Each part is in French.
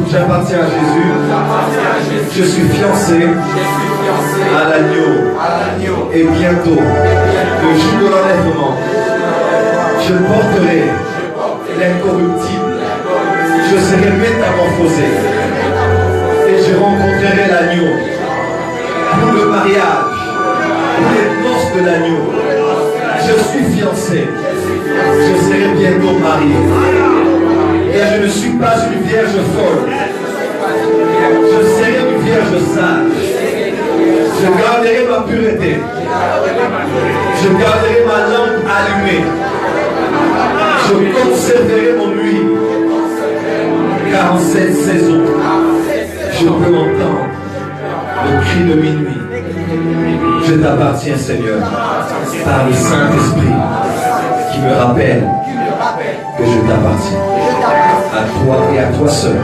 J'appartiens à Jésus. Je suis fiancé à l'agneau. Et bientôt, le jour de l'enlèvement, je porterai l'incorruptible. Je serai métamorphosé. Et je rencontrerai l'agneau. Pour le mariage, pour les noces de l'agneau. Je suis fiancé. Je serai bientôt marié. Et je ne suis pas une vierge folle. Je serai une vierge sage. Je garderai ma pureté. Je garderai ma lampe allumée. Je conserverai mon huile. Car en cette saison, je peux entendre le cri de minuit. Je t'appartiens, Seigneur, par le Saint-Esprit qui me rappelle que je t'appartiens. À toi et à toi seul,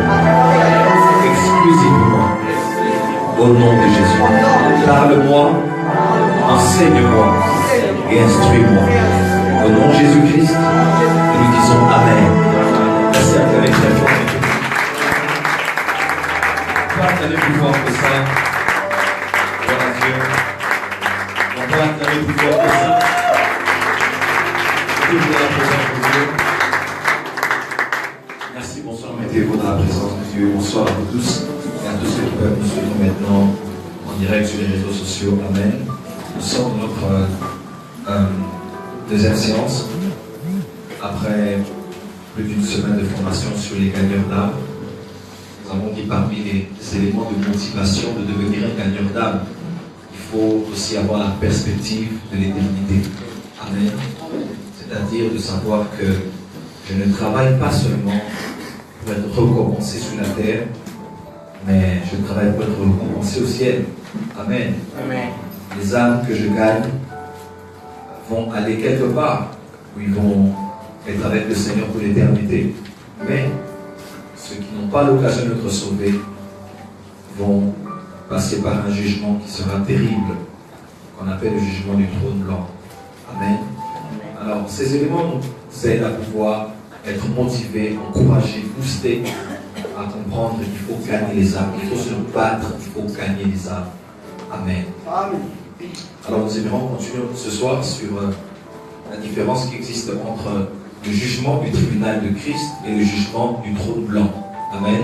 exclusivement, au nom de Jésus. Parle-moi, enseigne-moi et instruis-moi. Au nom de Jésus-Christ, nous disons Amen. Merci à toi, très fort. Pas d'aller plus fort que ça. Gloire à Dieu. On peut d'aller plus fort que ça. Toujours la présence de Dieu. Merci, bonsoir, mettez-vous dans la présence de Dieu. Bonsoir à vous tous et à tous ceux qui peuvent nous suivre maintenant en direct sur les réseaux sociaux. Amen. Nous sommes dans notre deuxième séance. Après plus d'une semaine de formation sur les gagneurs d'âme, nous avons dit parmi les éléments de motivation de devenir un gagneur d'âme, il faut aussi avoir la perspective de l'éternité. Amen. C'est-à-dire de savoir que je ne travaille pas seulement pour être récompensé sur la terre, mais je travaille pour être récompensé au ciel. Amen. Amen. Les âmes que je gagne vont aller quelque part où ils vont être avec le Seigneur pour l'éternité. Mais ceux qui n'ont pas l'occasion d'être sauvés vont passer par un jugement qui sera terrible, qu'on appelle le jugement du trône blanc. Amen. Alors, ces éléments nous aident à pouvoir être motivés, encouragés, boostés à comprendre qu'il faut gagner les âmes, il faut se battre, il faut gagner les âmes. Amen. Alors, nous aimerons continuer ce soir sur la différence qui existe entre le jugement du tribunal de Christ et le jugement du trône blanc. Amen.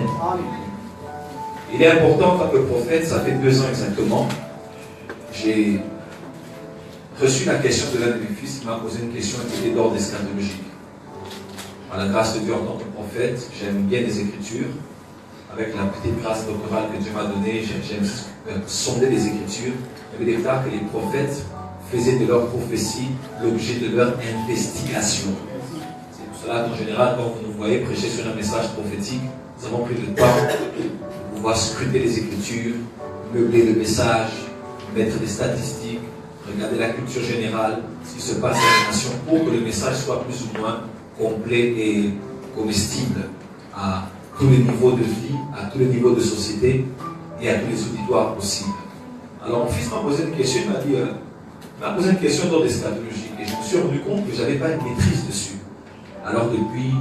Il est important, en tant que prophète, ça fait 2 ans exactement, j'ai reçu la question de l'un de mes fils qui m'a posé une question qui était d'ordre eschatologique. Par la grâce de Dieu en tant que prophète, j'aime bien les Écritures. avec la petite grâce doctorale que Dieu m'a donnée, j'aime sonder les Écritures. Il y avait des cas que les prophètes faisaient de leur prophétie l'objet de leur investigation. C'est pour cela qu'en général, quand vous nous voyez prêcher sur un message prophétique, nous avons pris le temps de pouvoir scruter les Écritures, meubler le message, mettre des statistiques, regarder la culture générale, ce qui se passe dans la nation, pour que le message soit plus ou moins complet et comestible à tous les niveaux de vie, à tous les niveaux de société et à tous les auditoires possibles. Alors mon fils m'a posé une question, il m'a posé une question d'ordre eschatologique et je me suis rendu compte que je n'avais pas une maîtrise dessus. Alors depuis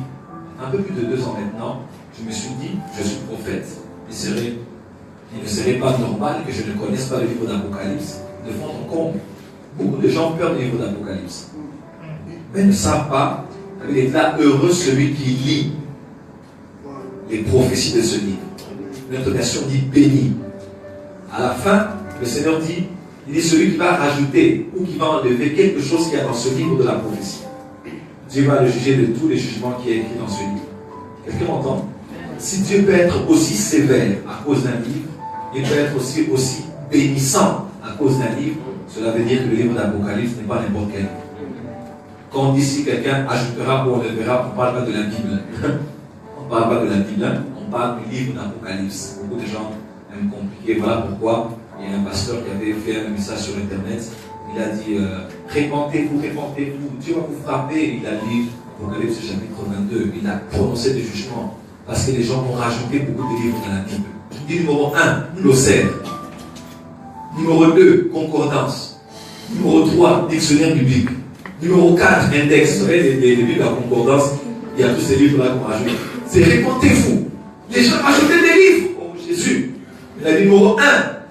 un peu plus de 2 ans maintenant, je me suis dit, je suis prophète, il ne serait pas normal que je ne connaisse pas le livre d'Apocalypse de fond en comble. Beaucoup de gens peur du livre d'Apocalypse, mais ne savent pas qu'il est là heureux celui qui lit les prophéties de ce livre. Notre version dit béni. À la fin, le Seigneur dit, il dit celui qui va rajouter ou qui va enlever quelque chose qu'il y a dans ce livre de la prophétie. Dieu va le juger de tous les jugements qui est écrit dans ce livre. Quelqu'un m'entend? Si Dieu peut être aussi sévère à cause d'un livre, il peut être aussi bénissant à cause d'un livre, cela veut dire que le livre d'Apocalypse n'est pas n'importe quel. Quand on dit si quelqu'un ajoutera ou enlèvera, on ne parle pas de la Bible. On ne parle pas de la Bible, on parle du livre d'Apocalypse. Beaucoup de gens aiment compliquer. Voilà pourquoi il y a un pasteur qui avait fait un message sur Internet. Il a dit répentez-vous, Dieu va vous frapper. Il a dit Apocalypse chapitre 22. Il a prononcé des jugements parce que les gens ont rajouté beaucoup de livres dans la Bible. Il dit numéro 1, glossaire. Numéro 2, concordance. Numéro 3, dictionnaire biblique. Numéro 4, index. Vous savez, les Bibles à concordance, il y a tous ces livres-là qu'on rajoute. C'est répentez-vous. Les gens rajoutaient des livres. Oh Jésus. Il a dit numéro 1,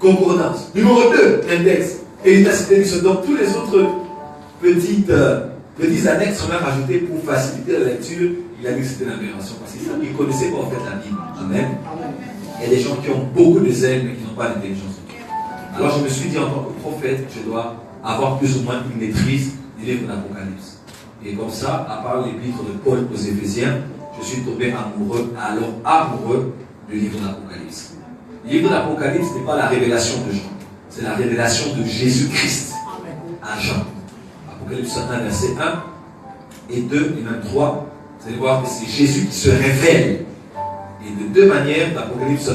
concordance. Numéro 2, index. Et il a cité donc tous les autres petits annexes sont même rajoutés pour faciliter la lecture. Il a dit que c'était l'aberration parce qu'il ne connaissait pas en fait la Bible. Amen. Il y a des gens qui ont beaucoup de zèle mais qui n'ont pas d'intelligence. Alors je me suis dit en tant que prophète, je dois avoir plus ou moins une maîtrise du livre d'Apocalypse. Et comme ça, à part l'épître de Paul aux Éphésiens, je suis tombé amoureux du livre d'Apocalypse. Le livre d'Apocalypse n'est pas la révélation de Jean, c'est la révélation de Jésus-Christ à Jean. Apocalypse 1, verset 1 et 2 et même 3, vous allez voir que c'est Jésus qui se révèle. Et de 2 manières, l'Apocalypse 1,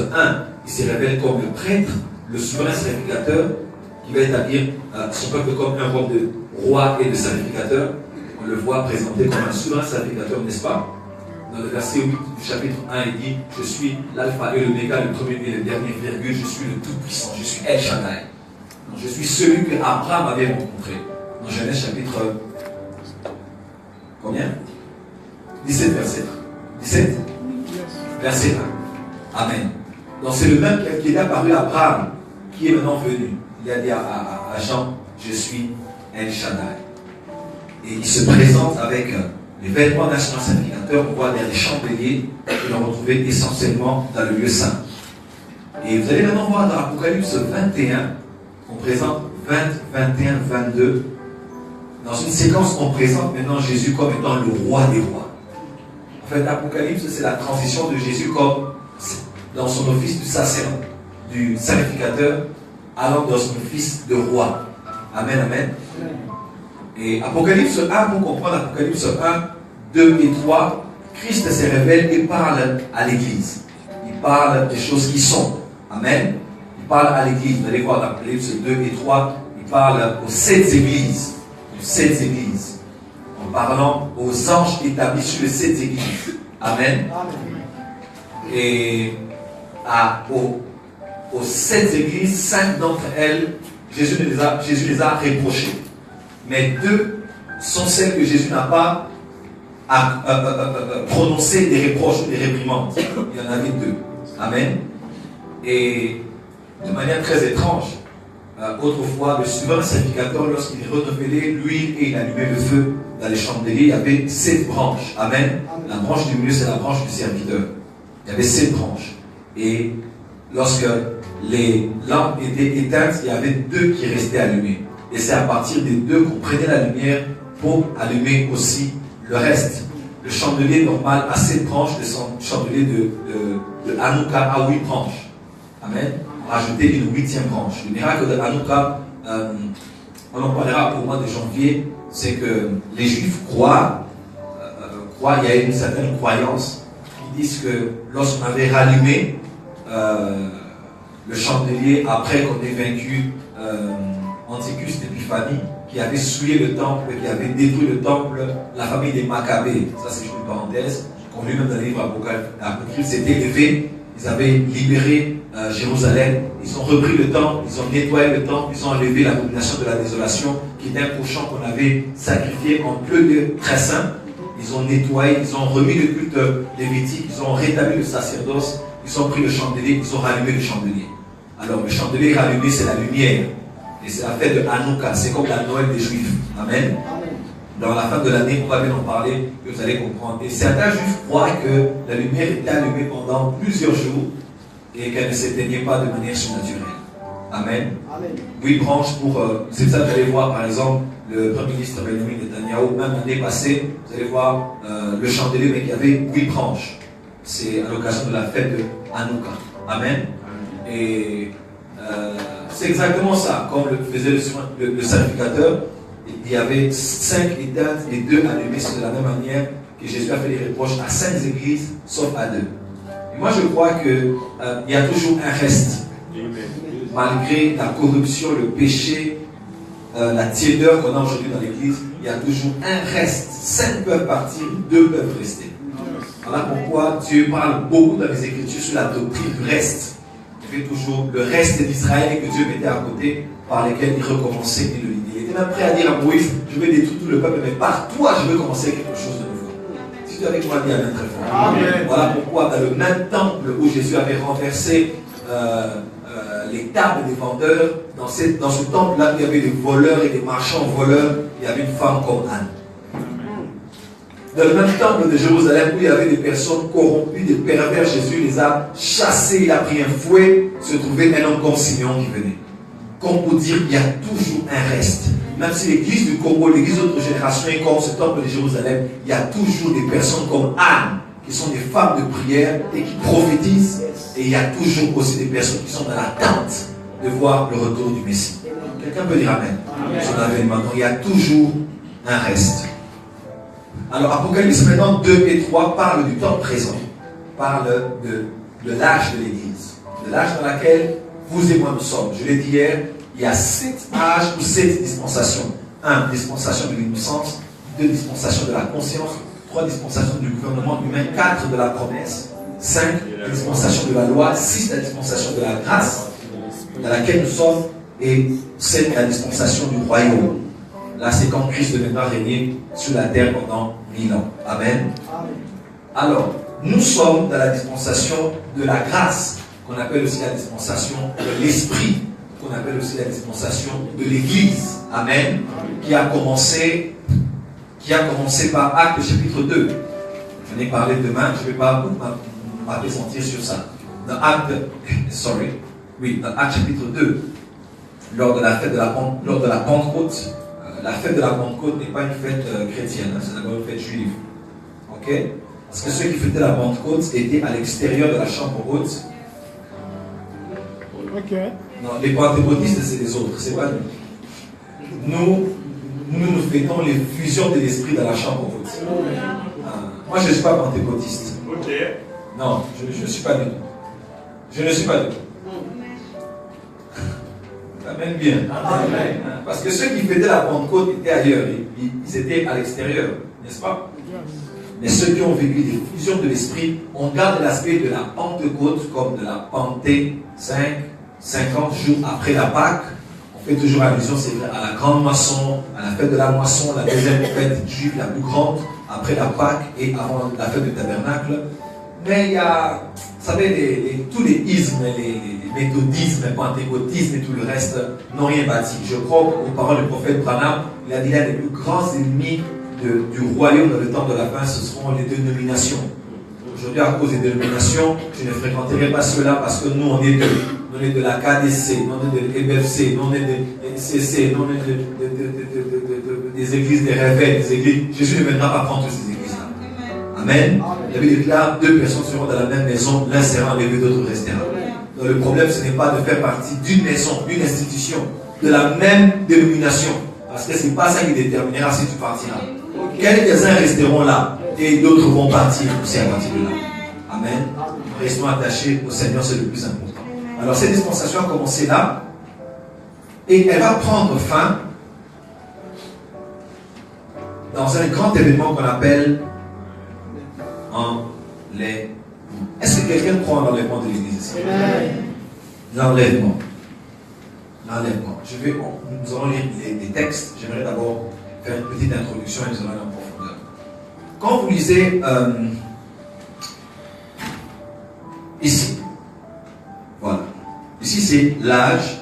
il se révèle comme le prêtre, le souverain sacrificateur, qui va établir son peuple comme un roi de roi et de sacrificateur. On le voit présenté comme un souverain sacrificateur, n'est-ce pas? Dans le verset 8 du chapitre 1, il dit, je suis l'alpha et l'oméga, le premier et le dernier, virgule, je suis le tout-puissant, je suis El Shaddai. Je suis celui que Abraham avait rencontré. Dans Genèse chapitre combien? 17 verset 1. 17 verset 1. Amen. Donc c'est le même qui est apparu à Abraham, qui est maintenant venu. Il a dit à Jean, je suis El Shaddai. Et il se présente avec les vêtements nationaux sacrificateurs. On voit des chandeliers que l'on retrouvait essentiellement dans le lieu saint. Et vous allez maintenant voir dans l'Apocalypse 21, on présente 20, 21, 22. Dans une séquence, on présente maintenant Jésus comme étant le roi des rois. En fait, l'Apocalypse, c'est la transition de Jésus comme dans son office du sacrificateur, allant dans son office de roi. Amen, amen. Et Apocalypse 1, pour comprendre Apocalypse 1, 2 et 3, Christ se révèle et parle à l'Église. Il parle des choses qui sont. Amen. Il parle à l'Église. Vous allez voir dans Apocalypse 2 et 3, il parle aux 7 églises. Aux 7 églises. En parlant aux anges établis sur les 7 églises. Amen. Et aux 7 églises, 5 d'entre elles, Jésus les a reprochées. Mais 2 sont celles que Jésus n'a pas prononcé des reproches ou des réprimandes. Il y en avait 2. Amen. Et de manière très étrange, autrefois, le souverain sacrificateur, lorsqu'il renouvelait l'huile et il allumait le feu dans les chandeliers, il y avait 7 branches. Amen. La branche du milieu, c'est la branche du serviteur. Il y avait 7 branches. Et lorsque les lampes étaient éteintes, il y avait 2 qui restaient allumées. Et c'est à partir des 2 qu'on prenait la lumière pour allumer aussi le reste. Le chandelier normal a 7 branches, le chandelier de Hanouka a 8 branches. Amen. Rajouter une 8e branche. Le miracle de Hanouka, on en parlera au mois de janvier, c'est que les Juifs croient, il y a une certaine croyance qui disent que lorsqu'on avait rallumé le chandelier après qu'on ait vaincu Antichus d'Épiphanie, qui avait souillé le temple, qui avait détruit le temple, la famille des Maccabées, ça c'est juste une parenthèse, qu'on lit même dans le livre Apocryphe, s'était élevé, ils avaient libéré Jérusalem, ils ont repris le temple, ils ont nettoyé le temple, ils ont enlevé l'abomination de la désolation, qui était un cochon qu'on avait sacrifié en peu de très saint. Ils ont nettoyé, ils ont remis le culte lévitique, ils ont rétabli le sacerdoce, ils ont pris le chandelier, ils ont rallumé le chandelier. Alors le chandelier rallumé, c'est la lumière. Et c'est la fête de Hanouka, c'est comme la Noël des Juifs. Amen. Dans la fin de l'année, on va bien en parler, que vous allez comprendre. Et certains Juifs croient que la lumière était allumée pendant plusieurs jours et qu'elle ne s'éteignait pas de manière surnaturelle. Amen. 8 branches pour... c'est ça que vous allez voir, par exemple, le Premier ministre Benjamin Netanyahu, même l'année passée, vous allez voir le chandelier, mais qui avait 8 branches. C'est à l'occasion de la fête de Hanouka. Amen. Et c'est exactement ça, comme le faisait le sacrificateur. Il y avait 5 éteintes et 2 allumées. C'est de la même manière que Jésus a fait les reproches à 5 églises, sauf à 2. Et moi, je crois qu'il y a toujours un reste. Malgré la corruption, le péché, la tiédeur qu'on a aujourd'hui dans l'église, il y a toujours un reste. 5 peuvent partir, 2 peuvent rester. Voilà pourquoi Dieu parle beaucoup dans les Écritures sur la doctrine du reste. Il fait toujours le reste d'Israël que Dieu mettait à côté, par lesquels il recommençait et le lidait. Il était même prêt à dire à Moïse, je vais détruire tout le peuple, mais par toi je veux commencer quelque chose de nouveau. Si tu es avec moi, dis Amen très fort. Amen. Voilà pourquoi dans le même temple où Jésus avait renversé les tables des vendeurs, dans ce temple-là, il y avait des voleurs et des marchands voleurs, il y avait une femme comme Anne. Dans le même temple de Jérusalem, où il y avait des personnes corrompues, des pervers, Jésus les a chassés, il a pris un fouet, se trouvait un homme comme Simeon qui venait. Comme pour dire, il y a toujours un reste. Même si l'église du Congo, l'église d'autres générations est comme ce temple de Jérusalem, il y a toujours des personnes comme Anne, qui sont des femmes de prière et qui prophétisent. Et il y a toujours aussi des personnes qui sont dans l'attente de voir le retour du Messie. Quelqu'un peut dire Amen. Son avènement. Donc il y a toujours un reste. Alors Apocalypse maintenant 2 et 3 parlent du temps présent, parlent de l'âge de l'Église, de l'âge dans lequel vous et moi nous sommes. Je l'ai dit hier, il y a 7 âges ou 7 dispensations. 1, dispensation de l'innocence, 2, dispensation de la conscience, 3, dispensation du gouvernement humain, 4, de la promesse, 5, dispensation de la loi, 6, la dispensation de la grâce dans laquelle nous sommes, et 7, la dispensation du royaume. Là, c'est quand Christ deviendra régner sur la terre pendant 1000 ans. Amen. Alors, nous sommes dans la dispensation de la grâce, qu'on appelle aussi la dispensation de l'esprit, qu'on appelle aussi la dispensation de l'Église. Amen. Qui a commencé par Actes chapitre 2. Je vais parler demain, je ne vais pas m'appesantir sur ça. Dans Actes chapitre 2, lors de la fête de la Pentecôte. La fête de la Pentecôte n'est pas une fête chrétienne, c'est d'abord une fête juive. Ok? Parce que ceux qui fêtaient la Pentecôte étaient à l'extérieur de la chambre haute. Ok. Non, les pentecôtistes, c'est les autres, c'est pas nous. Nous fêtons les fusions de l'esprit dans la chambre haute. Moi, je ne suis pas pentecôtiste. Ok. Non, je ne suis pas du tout. Je ne suis pas du tout. Amen bien. Amen. Parce que ceux qui fêtaient la Pentecôte étaient ailleurs. Ils étaient à l'extérieur, n'est-ce pas? Mais ceux qui ont vécu des fusions de l'esprit, on garde l'aspect de la Pentecôte comme de la Pentée, 50 jours après la Pâque. On fait toujours allusion, c'est vrai, à la grande moisson, à la fête de la moisson, la deuxième fête juive la plus grande, après la Pâque et avant la fête du tabernacle. Mais il y a, vous savez, tous les ismes, les méthodismes, les pentecôtismes et tout le reste n'ont rien bâti. Je crois aux paroles du prophète Branham, il a dit là, les plus grands ennemis du royaume dans le temps de la fin, ce seront les dénominations. Aujourd'hui, à cause des dénominations, je ne fréquenterai pas ceux-là parce que nous, on est de la KDC, nous on est de l'EBFC, nous on est de NCC, nous on est des églises des réveils, des églises. Jésus ne viendra pas prendre toutes ces églises-là. Amen. La Bible déclare 2 personnes seront dans la même maison, l'un sera enlevé, l'autre restera. Donc le problème, ce n'est pas de faire partie d'une maison, d'une institution, de la même dénomination. Parce que ce n'est pas ça qui déterminera si tu partiras. Quelques-uns resteront là et d'autres vont partir aussi à partir de là. Amen. Restons attachés au Seigneur, c'est le plus important. Alors cette dispensation a commencé là et elle va prendre fin dans un grand événement qu'on appelle enlèvement. Est-ce que quelqu'un croit en l'enlèvement de l'Église ici? L'enlèvement. L'enlèvement. Nous allons lire des textes. J'aimerais d'abord faire une petite introduction et nous allons aller en profondeur. Quand vous lisez ici, voilà. Ici c'est l'âge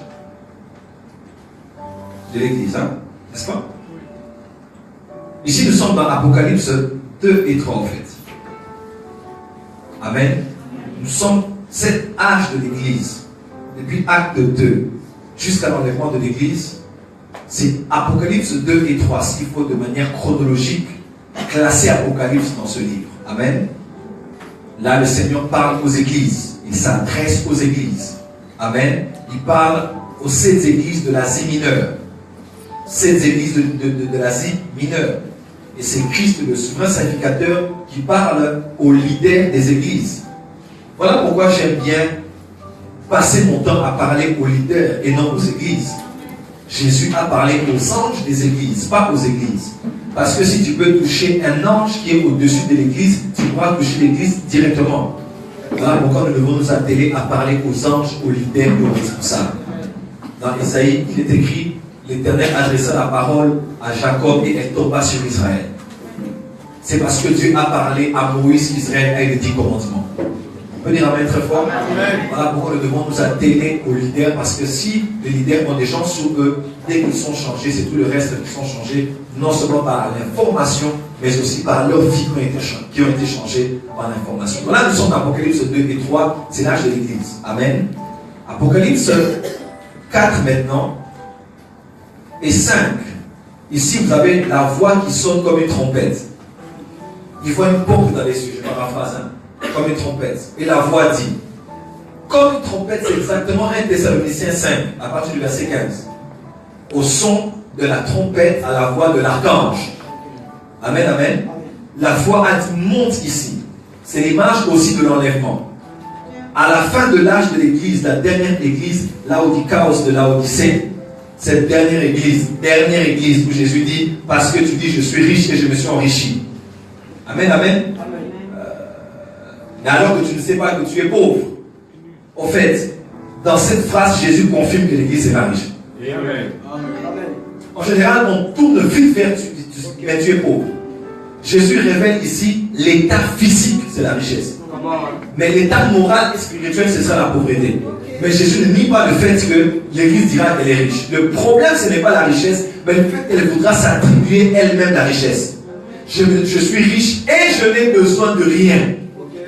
de l'Église, hein? N'est-ce pas? Ici nous sommes dans Apocalypse 2 et 3 en fait. Amen. Nous sommes cet âge de l'Église, depuis acte 2 jusqu'à l'enlèvement de l'Église. C'est Apocalypse 2 et 3, ce qu'il faut de manière chronologique classer Apocalypse dans ce livre. Amen. Là, le Seigneur parle aux églises. Il s'adresse aux églises. Amen. Il parle aux 7 églises de l'Asie mineure. 7 églises de l'Asie mineure. Et c'est Christ, le souverain sacrificateur, qui parle aux leaders des églises. Voilà pourquoi j'aime bien passer mon temps à parler aux leaders et non aux églises. Jésus a parlé aux anges des églises, pas aux églises. Parce que si tu peux toucher un ange qui est au-dessus de l'église, tu pourras toucher l'église directement. Voilà pourquoi nous devons nous atteler à parler aux anges, aux leaders et aux responsables. Dans Isaïe, il est écrit: l'Éternel adressa la parole à Jacob et elle tomba sur Israël. C'est parce que Dieu a parlé à Moïse qu'Israël a eu les 10 commandements. On peut dire amen très fort. Amen. Voilà pourquoi nous devons nous atteler aux leaders, parce que si les leaders ont des gens sous eux, dès qu'ils sont changés, c'est tout le reste qui sont changés, non seulement par l'information, mais aussi par leur vie qui ont été changées par l'information. Voilà, nous sommes dans Apocalypse 2 et 3, c'est l'âge de l'Église. Amen. Apocalypse 4 maintenant et 5. Ici, vous avez la voix qui sonne comme une trompette. Il voit une pompe dans les yeux, je paraphrase, comme une trompette. Et la voix dit, comme une trompette, c'est exactement 1 Thessaloniciens 5, à partir du verset 15. Au son de la trompette, à la voix de l'archange. Amen, amen. La voix a dit, monte ici. C'est l'image aussi de l'enlèvement. À la fin de l'âge de l'Église, la dernière Église, Laodicaos de Laodicée, cette dernière Église où Jésus dit, parce que tu dis, je suis riche et je me suis enrichi. Amen, amen. Mais alors que tu ne sais pas que tu es pauvre. Au fait, dans cette phrase, Jésus confirme que l'Église est riche. Amen. En général, on tourne vite vers mais tu es pauvre. Jésus révèle ici l'état physique, c'est la richesse. Mais l'état moral et spirituel, c'est ça la pauvreté. Mais Jésus ne nie pas le fait que l'Église dira qu'elle est riche. Le problème, ce n'est pas la richesse, mais le fait qu'elle voudra s'attribuer elle-même la richesse. Je suis riche et je n'ai besoin de rien.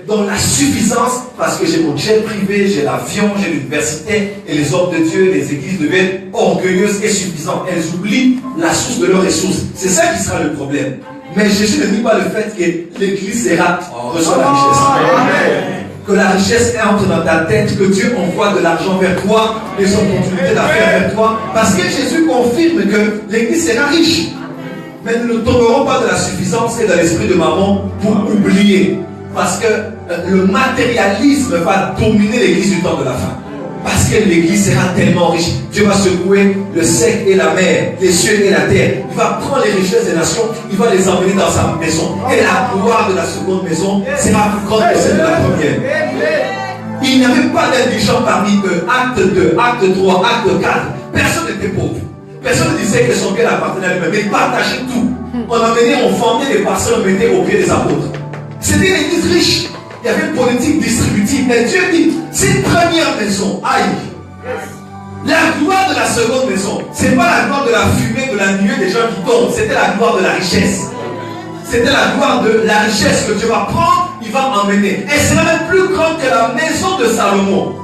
Donc la suffisance, parce que j'ai mon jet privé, j'ai l'avion, j'ai l'université, et les hommes de Dieu, les églises deviennent orgueilleuses et suffisantes. Elles oublient la source de leurs ressources. C'est ça qui sera le problème. Mais Jésus ne nie pas le fait que l'église reçoit la richesse. Amen. Que la richesse entre dans ta tête, que Dieu envoie de l'argent vers toi, des opportunités d'affaires vers toi, parce que Jésus confirme que l'église sera riche. Mais nous ne tomberons pas de la suffisance et de l'esprit de maman pour oublier. Parce que le matérialisme va dominer l'église du temps de la fin. Parce que l'église sera tellement riche. Dieu va secouer le sec et la mer, les cieux et la terre. Il va prendre les richesses des nations, il va les emmener dans sa maison. Et la gloire de la seconde maison sera plus grande que celle de la première. Il n'y avait pas d'indigents parmi eux. Acte 2, acte 3, acte 4. Personne n'était pauvre. Personne ne disait que son cœur appartenait à lui-même. Mais ils partageaient tout. On emmenait, on vendait les parcelles, on mettait au pied des apôtres. C'était une église riche. Il y avait une politique distributive. Mais Dieu dit, cette première maison, aïe. La gloire de la seconde maison, ce n'est pas la gloire de la fumée, de la nuée des gens qui tombent. C'était la gloire de la richesse. C'était la gloire de la richesse que Dieu va prendre, il va emmener. Et c'est même plus grande que la maison de Salomon.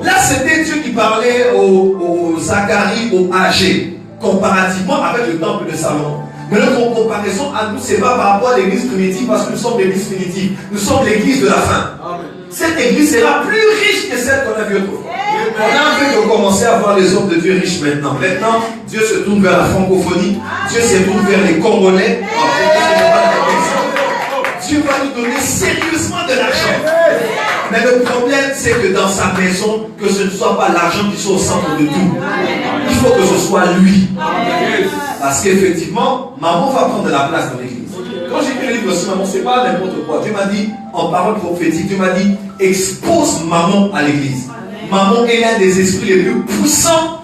Là, c'était Dieu qui parlait aux Zacharie, aux âgés, comparativement avec le temple de Salomon. Mais notre comparaison à nous, ce n'est pas par rapport à l'église primitive, parce que nous sommes l'église primitive. Nous sommes l'église de la fin. Amen. Cette église sera plus riche que celle qu'on a vue autrefois. On a envie de commencer à voir les hommes de Dieu riches maintenant. Maintenant, Dieu se tourne vers la francophonie. Dieu se tourne vers les Congolais. Dieu va nous donner sérieusement de l'argent. Mais le problème, c'est que dans sa maison, que ce ne soit pas l'argent qui soit au centre de tout. Il faut que ce soit lui. Parce qu'effectivement, maman va prendre la place dans l'église. Quand j'écris le livre sur maman, ce n'est pas n'importe quoi. Dieu m'a dit, en parole prophétique, Dieu m'a dit, expose maman à l'église. Maman est l'un des esprits les plus puissants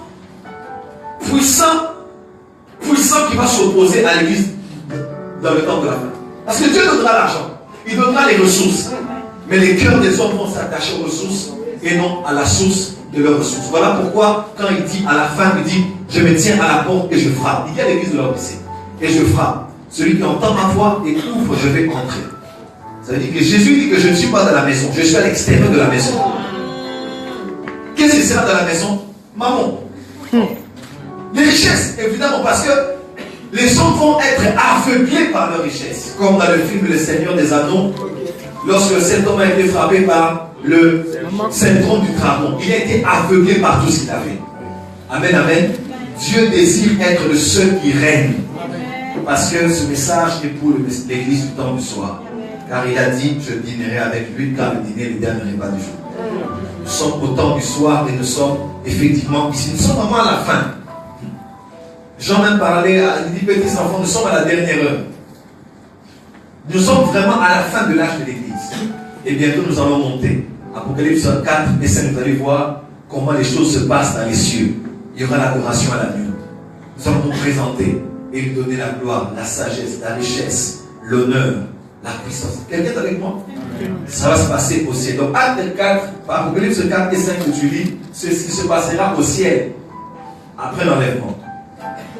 qui va s'opposer à l'église dans le temps de la fin. Parce que Dieu donnera l'argent, il donnera les ressources. Mais les cœurs des hommes vont s'attacher aux ressources et non à la source de leurs ressources. Voilà pourquoi, quand il dit à la fin, il dit, je me tiens à la porte et je frappe. Il y a l'église de l'Odyssée. Et je frappe. Celui qui entend ma voix et ouvre, je vais entrer. Ça veut dire que Jésus dit que je ne suis pas dans la maison, je suis à l'extérieur de la maison. Qu'est-ce qui sera dans la maison? Maman. Les richesses, évidemment, parce que les hommes vont être aveuglés par leurs richesses. Comme dans le film Le Seigneur des Anneaux, lorsque cet homme a été frappé par le syndrome du dragon, il a été aveuglé par tout ce qu'il avait. Amen, amen. Dieu désire être le seul qui règne. Parce que ce message est pour l'église du temps du soir. Car il a dit, je dînerai avec lui, car le dîner est le dernier repas du jour. Nous sommes au temps du soir et nous sommes effectivement ici. Nous sommes vraiment à la fin. Jean même parlait, il dit, petits enfants, nous sommes à la dernière heure. Nous sommes vraiment à la fin de l'âge de l'église. Et bientôt nous allons monter. Apocalypse 4 et 5, vous allez voir comment les choses se passent dans les cieux. Il y aura l'adoration à l'agneau. Nous allons nous présenter et lui donner la gloire, la sagesse, la richesse, l'honneur, la puissance. Quelqu'un est avec moi? Ça va se passer au ciel. Donc, Acte 4, Apocalypse 4 et 5 que tu lis, c'est ce qui se passera au ciel après l'enlèvement.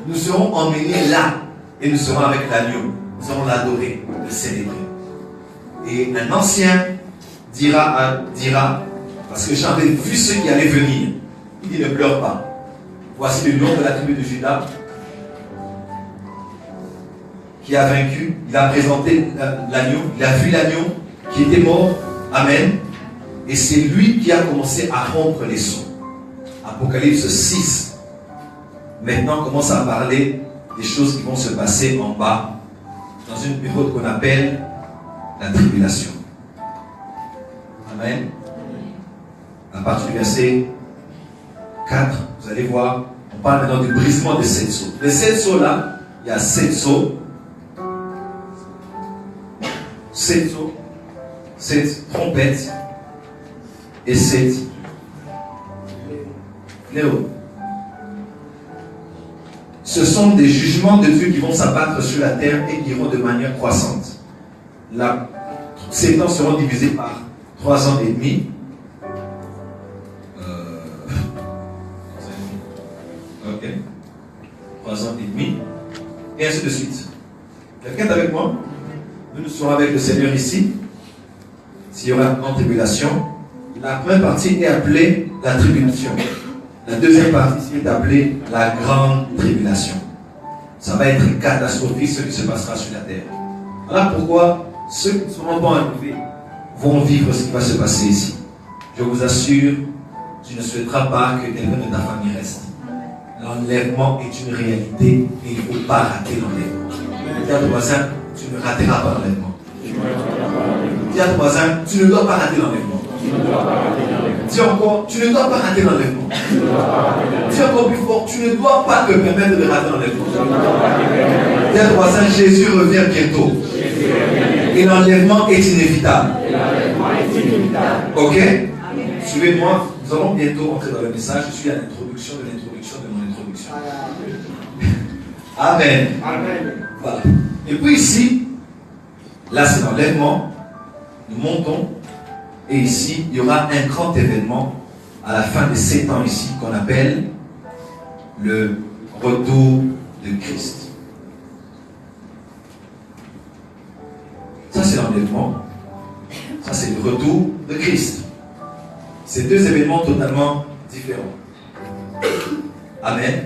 Nous serons emmenés là et nous serons avec l'agneau. Nous allons l'adorer, le célébrer. Et un ancien dira, parce que j'avais vu ceux qui allaient venir, il dit ne pleure pas. Voici le nom de la tribu de Juda qui a vaincu, il a présenté l'agneau, il a vu l'agneau qui était mort, amen, et c'est lui qui a commencé à rompre les sceaux. Apocalypse 6, maintenant on commence à parler des choses qui vont se passer en bas, dans une période qu'on appelle la tribulation. Amen. À partir du verset 4, vous allez voir, on parle maintenant du brisement des 7 sceaux. Les 7 sceaux là, il y a 7 sceaux. 7 sceaux, 7 trompettes et 7 léos. Ce sont des jugements de Dieu qui vont s'abattre sur la terre et qui iront de manière croissante. 7 ans seront divisés par 3 ans et demi. Ok. 3 ans et demi. Et ainsi de suite. Quelqu'un est avec moi? Nous serons avec le Seigneur ici. S'il y aura une grande tribulation, la première partie est appelée la tribulation. La deuxième partie est appelée la grande tribulation. Ça va être catastrophique ce qui se passera sur la terre. Voilà pourquoi ceux qui ne seront pas arrivés vont vivre ce qui va se passer ici. Je vous assure, tu ne souhaiteras pas que quelqu'un de ta famille reste. L'enlèvement est une réalité et il ne faut pas rater l'enlèvement. Dis à ton voisin, tu ne rateras pas l'enlèvement. Dis à ton voisin, tu ne dois pas rater l'enlèvement. Dis encore, tu ne dois pas rater l'enlèvement. Dis encore plus fort, tu ne dois pas te permettre de rater l'enlèvement. Dis à ton voisin, Jésus revient bientôt. Et l'enlèvement est inévitable. Ok? Suivez-moi, nous allons bientôt entrer dans le message. Je suis à l'introduction de l'introduction de mon introduction. Amen. Amen. Voilà. Et puis ici, là c'est l'enlèvement. Nous montons. Et ici, il y aura un grand événement à la fin des 7 ans ici qu'on appelle le retour de Christ. Ça c'est l'enlèvement. Ça c'est le retour de Christ. C'est 2 événements totalement différents. Amen.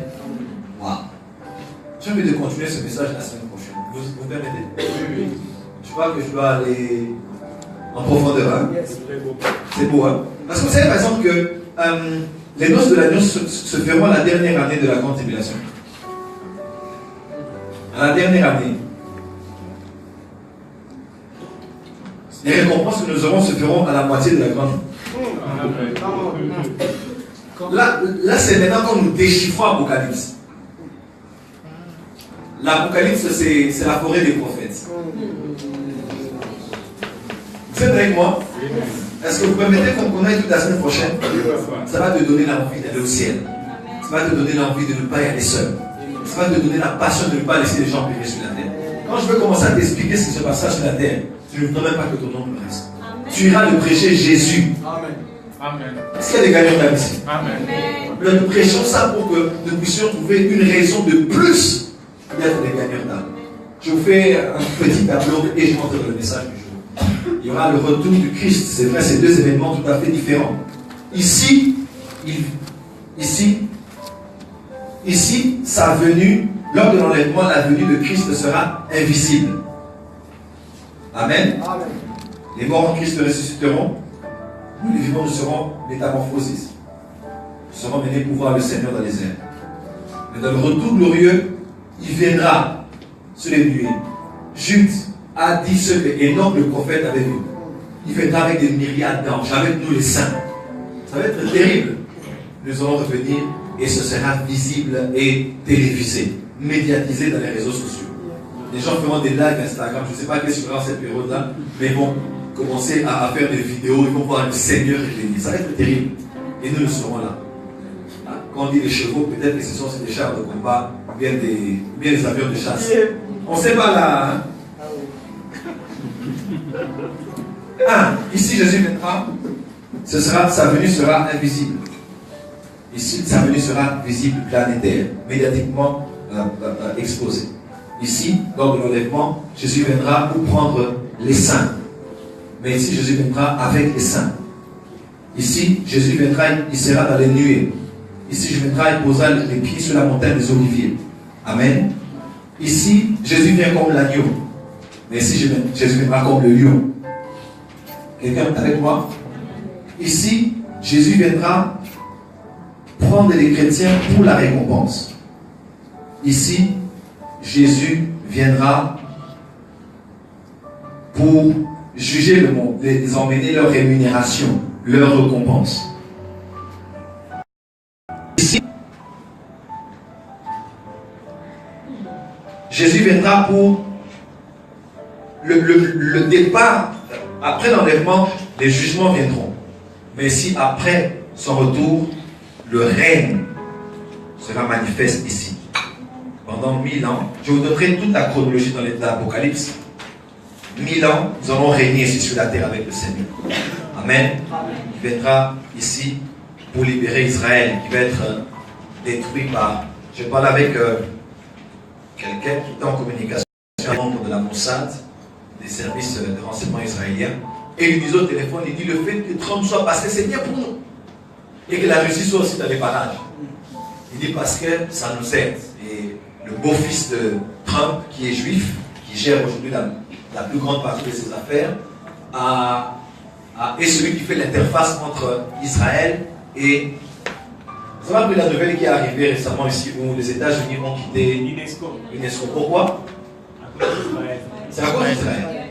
Wow. J'ai envie de continuer ce message la semaine prochaine. Vous permettez? Oui. Je crois que je dois aller en profondeur. Hein? C'est beau. Hein? Parce que vous savez par exemple que les noces de l'agneau se feront la dernière année de la grande tribulation. À la dernière année. Les récompenses que nous aurons se feront à la moitié de la grande. Là c'est maintenant quand nous déchiffrons Apocalypse. L'Apocalypse, c'est la forêt des prophètes. Vous êtes avec moi? Est-ce que vous permettez qu'on aille toute la semaine prochaine? Ça va te donner l'envie d'aller au ciel. Ça va te donner l'envie de ne pas y aller seul. Ça va te donner la passion de ne pas laisser les gens périr sur la terre. Quand je vais commencer à t'expliquer ce qui se passera sur la terre, tu ne voudras même pas que ton nom me reste. Tu iras de prêcher Jésus. Amen. Est-ce qu'il y a des gagnants là ici? Amen. Nous prêchons ça pour que nous puissions trouver une raison de plus d'être des gagnants d'âme. Je vous fais un petit tableau et je rentre dans le message du jour. Il y aura le retour du Christ. C'est vrai, c'est deux événements tout à fait différents. Ici, sa venue, lors de l'enlèvement, la venue de Christ sera invisible. Amen. Amen. Les morts en Christ ressusciteront. Nous, les vivants, nous serons métamorphosés. Nous serons menés pour voir le Seigneur dans les airs. Mais dans le retour glorieux, il viendra sur les nuées. Jude a dit ce que Enoch le prophète avait vu. Il viendra avec des myriades d'anges, avec nous les saints. Ça va être terrible. Nous allons revenir et ce sera visible et télévisé, médiatisé dans les réseaux sociaux. Les gens feront des lives Instagram, je ne sais pas qu'est-ce qu'il y aura en cette période-là, mais ils vont commencer à faire des vidéos, ils vont voir le Seigneur revenir. Ça va être terrible. Et nous serons là. Quand on dit les chevaux, peut-être que ce sont des chars de combat, ou bien des avions de chasse. On ne sait pas là. Hein? Ici Jésus viendra, sa venue sera invisible. Ici, sa venue sera visible, planétaire, médiatiquement exposée. Ici, lors de l'enlèvement, Jésus viendra pour prendre les saints. Mais ici, Jésus viendra avec les saints. Ici, Jésus viendra, il sera dans les nuées. Ici, je viendrai, il posera les pieds sur la montagne des Oliviers. Amen. Ici, Jésus vient comme l'agneau. Mais ici, Jésus viendra comme le lion. Quelqu'un est avec moi? Ici, Jésus viendra prendre les chrétiens pour la récompense. Ici, Jésus viendra pour juger le monde, les emmener leur rémunération, leur récompense. Ici, Jésus viendra pour le départ. Après l'enlèvement, les jugements viendront. Mais si après son retour, le règne sera manifeste ici. Pendant 1000 ans, je vous donnerai toute la chronologie dans l'Apocalypse. 1000 ans, nous allons régner ici sur la terre avec le Seigneur. Amen. Il viendra ici pour libérer Israël, qui va être détruit par... Je parle avec quelqu'un qui est en communication, un membre de la Mossad, des services de renseignement israéliens, et il lui dit au téléphone, il dit, le fait que Trump soit passé, c'est bien pour nous. Et que la Russie soit aussi dans les parages. Il dit, parce que ça nous aide. Et le beau-fils de Trump, qui est juif, qui gère aujourd'hui la plus grande partie de ses affaires, est celui qui fait l'interface entre Israël et... Vous avez appris la nouvelle qui est arrivée récemment ici, où les États-Unis ont quitté l'UNESCO. Pourquoi? C'est à cause d'Israël.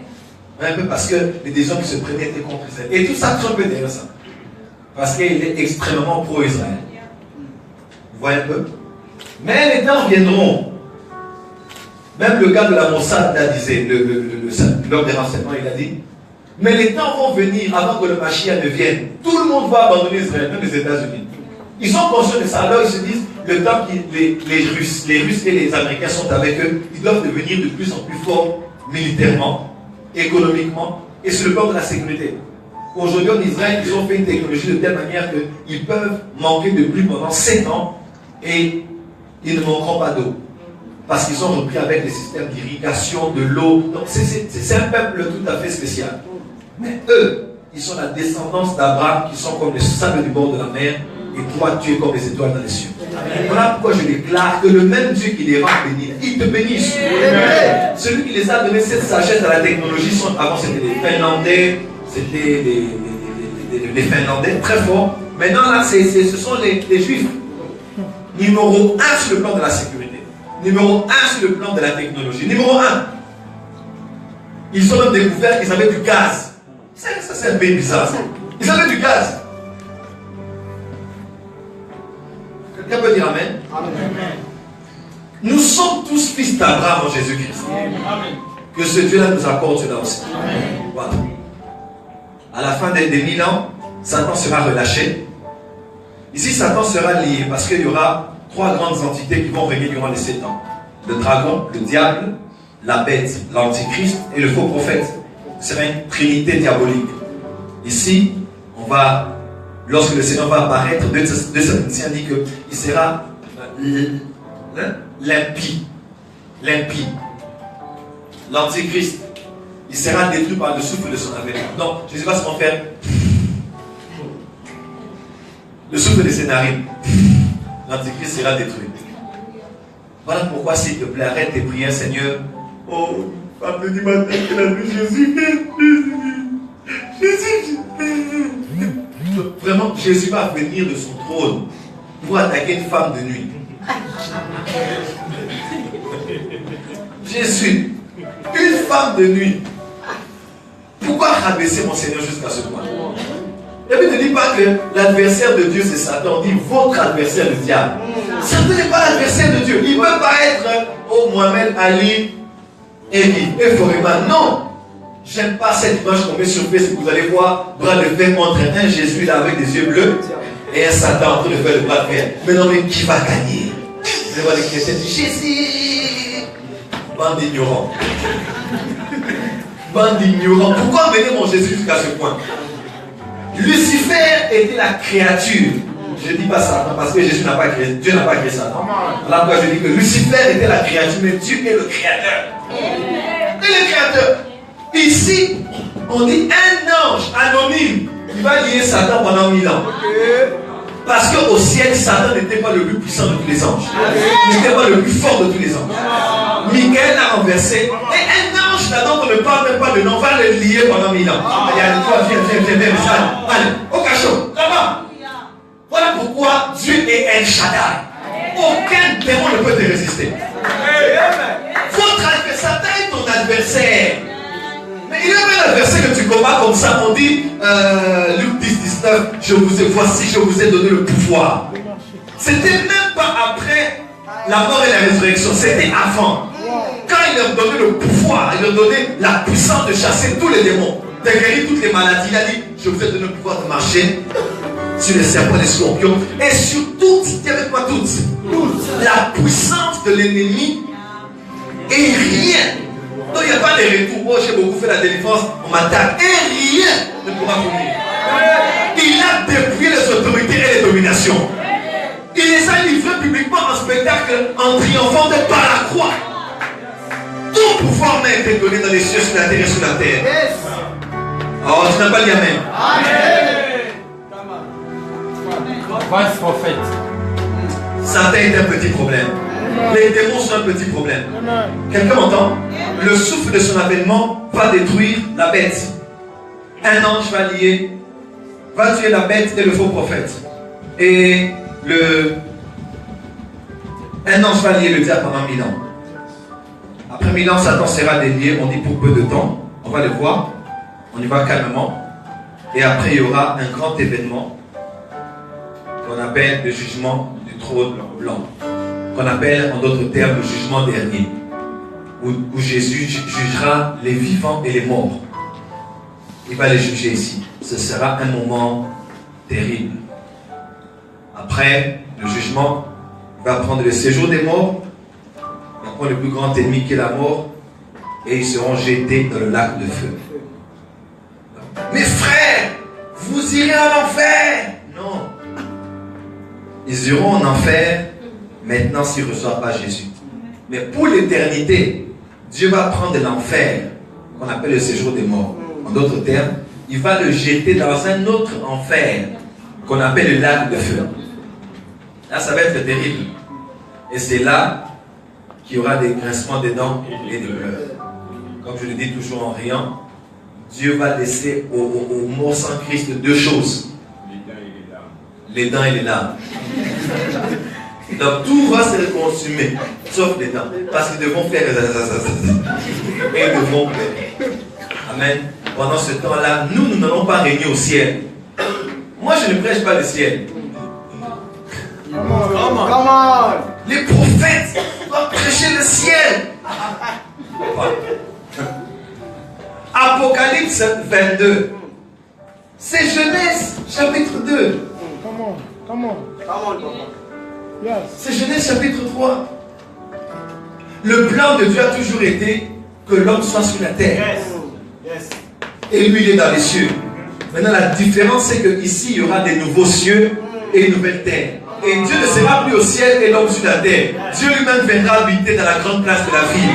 Un peu parce que les décisions qui se prenaient étaient contre Israël. Et tout ça, Trump est derrière ça. Parce qu'il est extrêmement pro-Israël. Vous voyez un peu? Mais les temps viendront. Même le gars de la Mossad disait, l'homme des renseignements, il a dit, mais les temps vont venir avant que le Mashiach ne vienne. Tout le monde va abandonner Israël, même les États-Unis. Ils sont conscients de ça. Alors ils se disent, le temps que les Russes et les Américains sont avec eux, ils doivent devenir de plus en plus forts militairement, économiquement et sur le plan de la sécurité. Aujourd'hui en Israël, ils ont fait une technologie de telle manière qu'ils peuvent manquer de pluie pendant 7 ans et ils ne manqueront pas d'eau. Parce qu'ils ont repris avec les systèmes d'irrigation, de l'eau. Donc c'est un peuple tout à fait spécial. Mais eux, ils sont la descendance d'Abraham qui sont comme les sables du bord de la mer et toi tu es comme les étoiles dans les cieux. Voilà pourquoi je déclare que le même Dieu qui les rend bénis, il te bénisse. Celui qui les a donné cette sagesse à la technologie, avant c'était les Finlandais, c'était les Finlandais très forts. Maintenant là, ce sont les Juifs. Numéro 1 sur le plan de la sécurité. Numéro 1 sur le plan de la technologie. Numéro 1. Ils ont même découvert qu'ils avaient du gaz. Ça c'est un peu bizarre ça. Ils avaient du gaz. Quelqu'un peut dire Amen? Amen. Nous sommes tous fils d'Abraham en Jésus-Christ. Que ce Dieu-là nous accorde cela aussi. Amen. Voilà. À la fin des 1000 ans, Satan sera relâché. Ici, Satan sera lié parce qu'il y aura 3 grandes entités qui vont régner durant les 7 ans. Le dragon, le diable, la bête, l'antichrist et le faux prophète. Ce sera une trinité diabolique. Ici, on va, lorsque le Seigneur va apparaître, Deux Thessaloniciens dit qu'il sera limpide. L'antichrist, il sera détruit par le souffle de son avènement. Donc, Jésus va se faire le souffle de ses narines. L'antichrist sera détruit. Voilà pourquoi, s'il te plaît, arrête tes prières, Seigneur. Oh, vendredi matin, que la nuit, Jésus. Vraiment, Jésus va venir de son trône pour attaquer une femme de nuit. Jésus, une femme de nuit. Pourquoi rabaisser mon Seigneur jusqu'à ce point? Et puis ne dis pas que l'adversaire de Dieu c'est Satan, on dit votre adversaire le diable. Satan n'est pas l'adversaire de Dieu. Il ne peut pas être Mohamed Ali, Eli et Foreman. Non. J'aime pas cette image qu'on met sur Facebook. Vous allez voir, bras de fer entre un Jésus là avec des yeux bleus et un Satan en train de faire le bras de fer. Mais non, mais qui va gagner? Vous allez voir les chrétiens dire Jésus. Bande d'ignorants. Bande d'ignorants. Pourquoi mener mon Jésus jusqu'à ce point? Lucifer était la créature. Je ne dis pas Satan parce que Jésus n'a pas créé, Dieu n'a pas créé Satan. Là pourquoi je dis que Lucifer était la créature, mais Dieu est le créateur. Il est le créateur. Ici, on dit un ange anonyme qui va lier Satan pendant 1000 ans. Parce qu'au ciel, Satan n'était pas le plus puissant de tous les anges. Il n'était pas le plus fort de tous les anges. Michael l'a renversé. Et un ange, là dont on ne parle même pas de nom, va le lier pendant 1000 ans. Il y a une fois, viens, allez, au cachot, là-bas. Voilà pourquoi Dieu est El Shaddai. Aucun démon ne peut te résister. Votre adversaire, Satan est ton adversaire. Mais il y a même un verset que tu combats comme ça, on dit, Luc 10, 19, voici, je vous ai donné le pouvoir. C'était même pas après la mort et la résurrection, c'était avant. Quand il leur donnait le pouvoir, il leur donnait la puissance de chasser tous les démons, de guérir toutes les maladies, il a dit, je vous ai donné le pouvoir de marcher sur les serpents et les scorpions, et sur toutes, dis avec moi toutes, la puissance de l'ennemi et rien. Donc il n'y a pas de retour. Oh, j'ai beaucoup fait la délivrance, on m'attaque. Et rien ne pourra venir. Il a dépouillé les autorités et les dominations. Il les a livrés publiquement en spectacle en triomphant de par la croix. Tout pouvoir m'a été donné dans les cieux, sur la terre et sur la terre. Oh, tu n'as pas dit Amen. Amen. Prophète. Satan est un petit problème. Les démons sont un petit problème. Quelqu'un m'entend? Le souffle de son avènement va détruire la bête. Un ange va tuer la bête et le faux prophète. Et un ange va lier le diable pendant 1000 ans. Après 1000 ans, Satan sera délié, on dit pour peu de temps. On va le voir. On y va calmement. Et après, il y aura un grand événement qu'on appelle le jugement du trône blanc. Qu'on appelle en d'autres termes le jugement dernier, où Jésus jugera les vivants et les morts. Il va les juger ici. Ce sera un moment terrible. Après le jugement, il va prendre le séjour des morts, il va prendre le plus grand ennemi qui est la mort, et ils seront jetés dans le lac de feu. Mes frères, vous irez en enfer. Non. Ils iront en enfer maintenant s'ils ne reçoivent pas Jésus. Mais pour l'éternité, Dieu va prendre l'enfer, qu'on appelle le séjour des morts. En d'autres termes, il va le jeter dans un autre enfer, qu'on appelle le lac de feu. Là, ça va être terrible. Et c'est là qu'il y aura des grincements des dents et des pleurs. Comme je le dis toujours en riant, Dieu va laisser aux morts sans Christ deux choses. Les dents et les larmes. Donc tout va se consumer, sauf les dents. Parce qu'ils devront faire et ils devront pleurer. Amen. Pendant ce temps-là, nous n'allons pas régner au ciel. Moi, je ne prêche pas le ciel. Come on. Les prophètes doivent prêcher le ciel. Apocalypse 22. C'est Genèse chapitre 2. Come on, Papa. Yes. C'est Genèse chapitre 3. Le plan de Dieu a toujours été que l'homme soit sur la terre. Yes. Et lui, il est dans les cieux. Maintenant, la différence, c'est qu'ici, il y aura des nouveaux cieux et une nouvelle terre. Et Dieu ne sera plus au ciel et l'homme sur la terre. Dieu lui-même viendra habiter dans la grande place de la ville.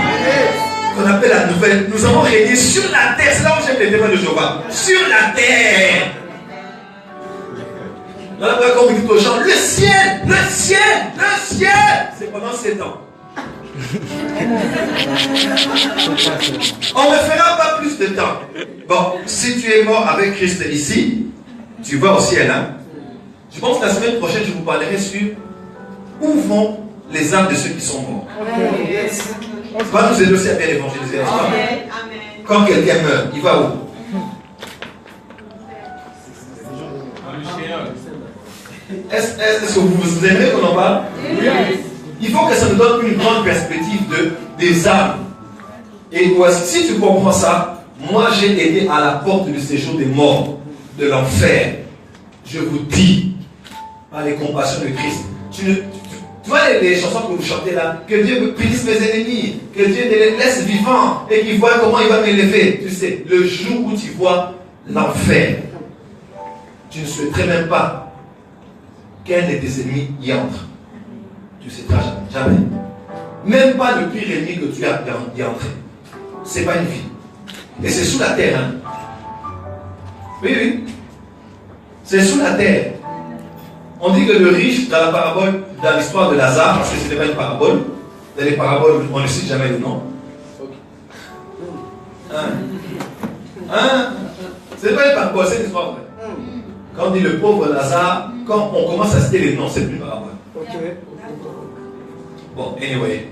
Qu'on appelle la nouvelle. Nous avons régné sur la terre. C'est là où j'aime les témoins de Jéhovah. Sur la terre. Voilà pourquoi on dit aux gens, le ciel, le ciel, le ciel. C'est pendant 7 ans. On ne fera pas plus de temps. Bon, si tu es mort avec Christ ici, tu vas au ciel, hein. Je pense que la semaine prochaine, je vous parlerai sur où vont les âmes de ceux qui sont morts. Ça va nous aider aussi à bien évangéliser, n'est-ce pas? Quand quelqu'un meurt, il va où? Est-ce que vous aimez qu'on en parle? Il faut que ça nous donne une grande perspective des âmes. Et si tu comprends ça, moi j'ai été à la porte du séjour des morts, de l'enfer. Je vous dis, par les compassions de Christ, tu vois les chansons que vous chantez là, que Dieu me punisse mes ennemis, que Dieu les laisse vivants et qu'il voit comment il va m'élever. Tu sais, le jour où tu vois l'enfer, tu ne souhaiterais même pas qu'un de tes ennemis y entre. Tu ne sais jamais. Même pas le pire ennemi que tu as y entrer. Ce n'est pas une vie. Et c'est sous la terre. Hein? Oui, oui. C'est sous la terre. On dit que le riche, dans la parabole, dans l'histoire de Lazare, parce que ce n'est pas une parabole, dans les paraboles, on ne cite jamais le nom. Hein? C'est pas une parabole, c'est une histoire vraie. Quand on dit le pauvre Lazare, quand on commence à citer les noms, c'est plus une parabole. Bon, anyway.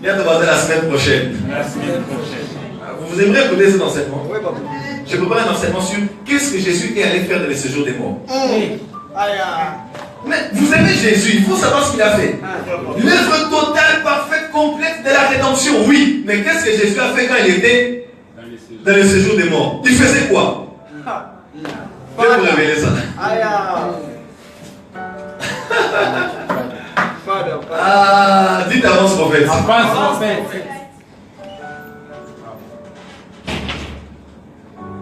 Bien de voir la semaine prochaine. La semaine prochaine. Vous aimeriez écouter cet enseignement? Oui, papa. Je prépare un enseignement sur qu'est-ce que Jésus est allé faire dans les séjours des morts. Mais vous aimez Jésus, il faut savoir ce qu'il a fait. L'œuvre totale, parfaite, complète de la rédemption, oui. Mais qu'est-ce que Jésus a fait quand il était dans les séjours des morts? Il faisait quoi? Je vais vous révéler ça. Ah, dites avance prophète. Avance prophète.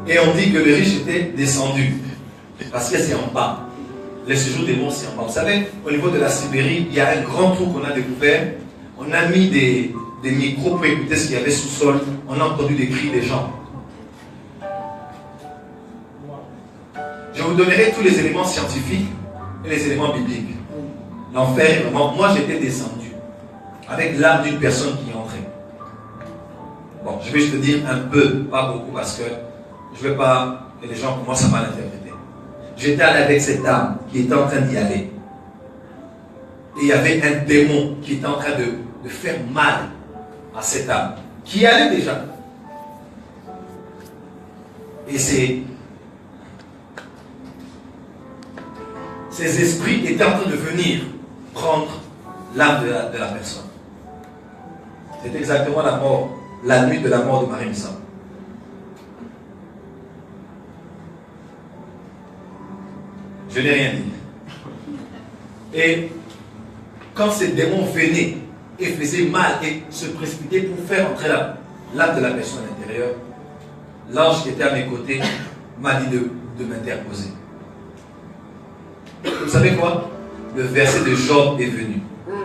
Et on dit que le riche était descendu. Parce que c'est en bas. Les séjours des morts, c'est en bas. Vous savez, au niveau de la Sibérie, il y a un grand trou qu'on a découvert. On a mis des micros pour écouter ce qu'il y avait sous sol. On a entendu des cris des gens. Je vous donnerai tous les éléments scientifiques et les éléments bibliques. L'enfer, vraiment, moi j'étais descendu avec l'âme d'une personne qui entrait. Bon, je vais juste te dire un peu, pas beaucoup, parce que je ne veux pas que les gens commencent à mal interpréter. J'étais allé avec cette âme qui était en train d'y aller. Et il y avait un démon qui était en train de faire mal à cette âme, qui y allait déjà. Et ces esprits étaient en train de venir prendre l'âme de la personne. C'est exactement la mort, la nuit de la mort de Marie Missa. Je n'ai rien dit. Et quand ces démons venaient et faisaient mal et se précipitaient pour faire entrer l'âme de la personne à l'intérieur, l'ange qui était à mes côtés m'a dit de m'interposer. Vous savez quoi? Le verset de Job est venu.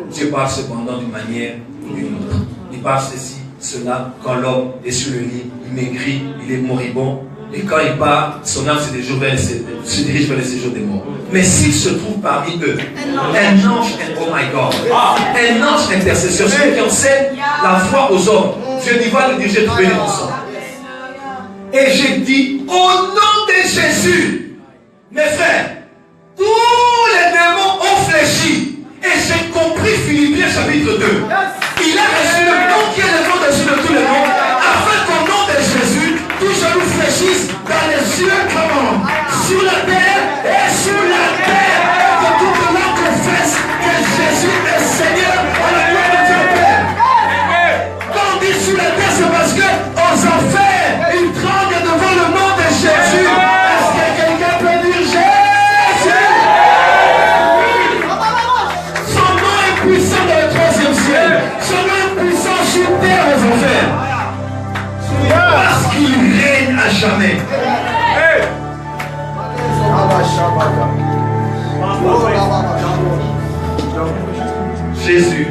Dieu parle cependant d'une manière ou d'une autre. Il parle ceci, cela, quand l'homme est sur le lit, il maigrit, il est moribond. Et quand il part, son âme se dirige vers le séjour des morts. Mais s'il se trouve parmi eux, un ange, oh my God, un ange intercesseur, celui qui enseigne la foi aux hommes, Dieu n'y va le dire, j'ai trouvé les mensonges. Et j'ai dit, au nom de Jésus, mes frères, tous les démons ont fléchi. Et j'ai compris Philippiens chapitre 2. Il a reçu le nom qui est le nom dessus de tous les noms, afin qu'au nom de Jésus, tous genoux fléchissent dans les cieux, sur la terre et sur la terre, et que toute langue confesse que Jésus est Seigneur à la gloire de Dieu Père. Quand on dit sur la terre, c'est parce que aux enfers, ils tremblent devant le nom de Jésus. Est-ce que quelqu'un peut dire Jésus? Son nom est puissant dans le troisième ciel. Son nom est puissant sur terre aux enfers. Parce qu'il règne à jamais. Jésus.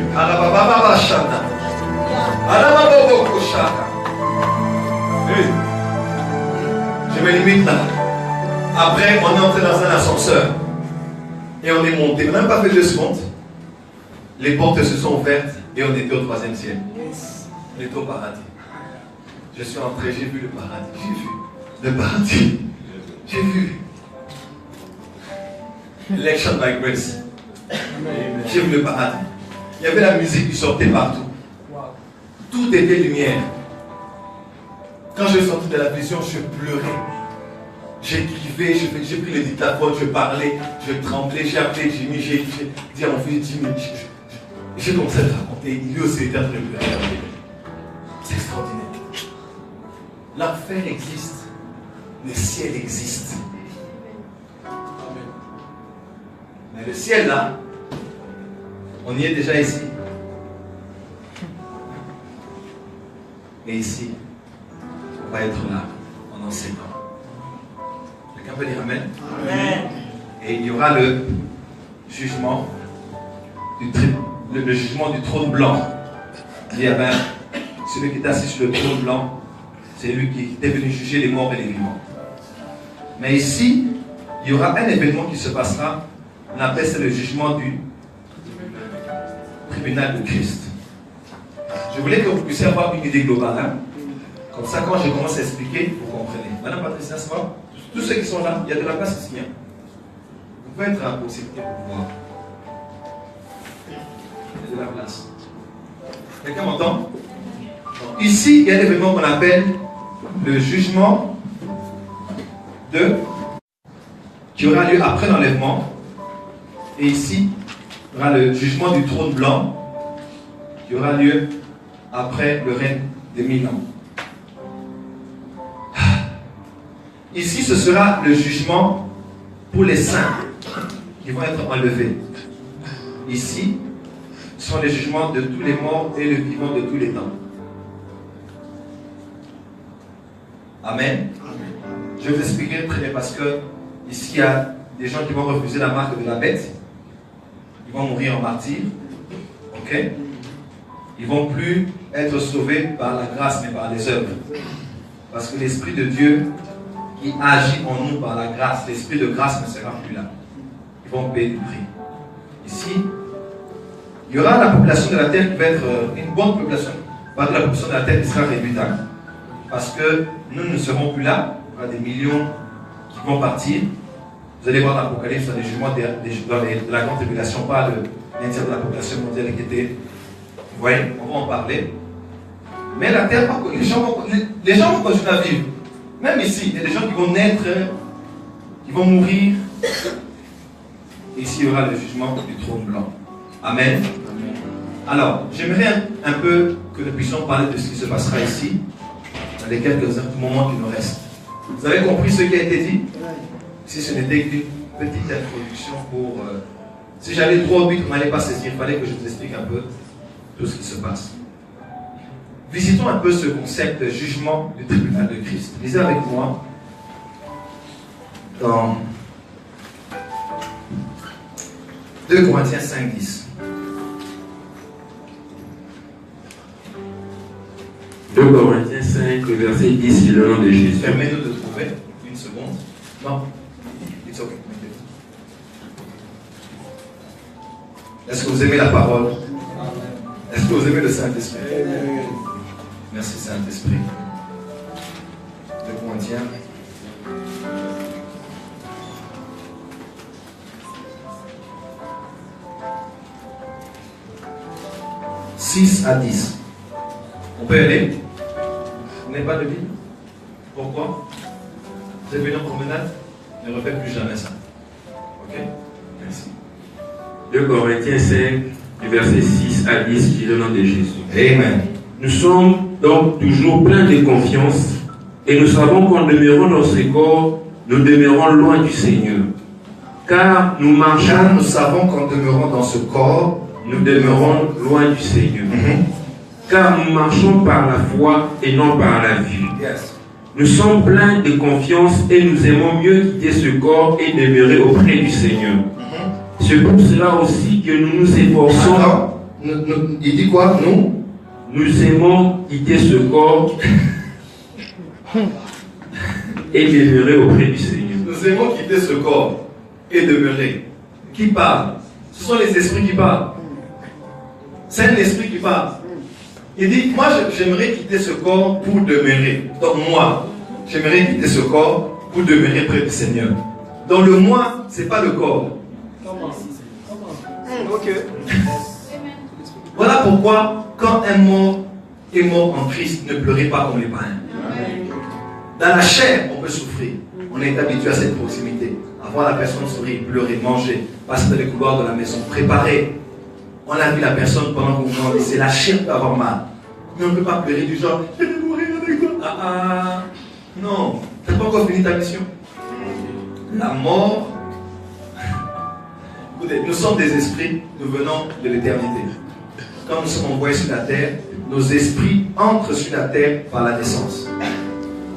Je me limite là. Après, on est entré dans un ascenseur. Et on est monté. On n'a même pas fait 2 secondes. Les portes se sont ouvertes et on était au 3e ciel. On était au paradis. Je suis entré, j'ai vu le paradis. J'ai vu le paradis. J'ai vu. Election by grace. J'ai vu le paradis. Il y avait la musique qui sortait partout. Tout était lumière. Quand je suis sorti de la vision, je pleurais. J'écrivais, j'ai pris le dictaphone, je parlais, je tremblais, j'ai appelé Jimmy, j'ai dit à mon fils Jimmy, j'ai commencé à le raconter. Lui aussi était en train de pleurer. C'est extraordinaire. L'enfer existe, le ciel existe. Mais le ciel là, on y est déjà ici. Et ici, on va être là, en enseignant. Quelqu'un peut dire Amen? Amen. Et il y aura le jugement le jugement du trône blanc. Il y avait celui qui est assis sur le trône blanc, c'est lui qui est venu juger les morts et les vivants. Mais ici, il y aura un événement qui se passera. On appelle ça le jugement du tribunal de Christ. Je voulais que vous puissiez avoir une idée globale. Hein? Comme ça, quand je commence à expliquer, vous comprenez. Madame Patricia, c'est quoi? Tous ceux qui sont là, il y a de la place ici. Hein? Vous pouvez être en possibilité pour voir. Il y a de la place. Quelqu'un m'entend? Ici, il y a l'événement qu'on appelle le jugement qui aura lieu après l'enlèvement. Et ici, il y aura le jugement du trône blanc qui aura lieu après le règne des 1000 ans. Ici, ce sera le jugement pour les saints qui vont être enlevés. Ici, ce sont les jugements de tous les morts et les vivants de tous les temps. Amen. Je vais vous expliquer très bien parce que ici, il y a des gens qui vont refuser la marque de la bête. Ils vont mourir en martyrs. Ok? Ils ne vont plus être sauvés par la grâce, mais par les œuvres. Parce que l'Esprit de Dieu qui agit en nous par la grâce, l'Esprit de grâce ne sera plus là. Ils vont payer du prix. Ici, il y aura la population de la terre qui va être une bonne population. Pas de la population de la terre qui sera réduite. Hein? Parce que nous ne serons plus là. Il y aura des millions qui vont partir. Vous allez voir dans l'Apocalypse, dans les jugements de la grande tribulation, pas l'un tiers de la population mondiale qui était. Vous voyez, on va en parler. Mais la terre, les gens vont continuer à vivre. Même ici, il y a des gens qui vont naître, qui vont mourir. Et ici, il y aura le jugement du trône blanc. Amen. Alors, j'aimerais un peu que nous puissions parler de ce qui se passera ici, dans les quelques moments qui nous restent. Vous avez compris ce qui a été dit? Si ce n'était qu'une petite introduction pour... si j'allais droit au but, on n'allait pas saisir. Il fallait que je vous explique un peu tout ce qui se passe. Visitons un peu ce concept de jugement du tribunal de Christ. Lisez avec moi dans 2 Corinthiens 5, 10. 2 Corinthiens 5, verset 10, c'est le nom de Jésus. Permets-nous de trouver. Non. It's okay. Est-ce que vous aimez la parole? Est-ce que vous aimez le Saint-Esprit? Merci Saint-Esprit. 2 Corinthiens. « 6 à 10. On peut y aller? Vous n'avez pas de Bible? Pourquoi? Vous êtes venu en promenade? Ne répète plus jamais ça. Ok? Merci. 2 Corinthiens 5, du verset 6 à 10, qui est le nom de Jésus. Amen. Nous sommes donc toujours pleins de confiance et nous savons qu'en demeurant dans ce corps, nous demeurons loin du Seigneur. Car nous marchons, Car nous savons qu'en demeurant dans ce corps, nous demeurons loin du Seigneur. Car nous marchons par la foi et non par la vue. Yes. Nous sommes pleins de confiance et nous aimons mieux quitter ce corps et demeurer auprès du Seigneur. C'est pour cela aussi que nous nous efforçons. Alors, il dit quoi? Nous aimons quitter ce corps et demeurer auprès du Seigneur. Nous aimons quitter ce corps et demeurer. Qui parle? Ce sont les esprits qui parlent. C'est un esprit qui parle. Il dit, moi j'aimerais quitter ce corps pour demeurer. Donc moi, j'aimerais quitter ce corps pour demeurer près du Seigneur. Donc le moi, ce n'est pas le corps. Ok. Voilà pourquoi, quand un mort est mort en Christ, ne pleurez pas comme les païens. Dans la chair, on peut souffrir. On est habitué à cette proximité. Avoir la personne sourire, pleurer, manger, passer dans les couloirs de la maison, préparer. On a vu la personne pendant qu'on grandissait. La chair peut avoir mal. Mais on ne peut pas pleurer du genre, je vais mourir avec toi. Non. Tu n'as pas encore fini ta mission. La mort. Écoutez, nous sommes des esprits, nous venons de l'éternité. Quand nous sommes envoyés sur la terre, nos esprits entrent sur la terre par la naissance.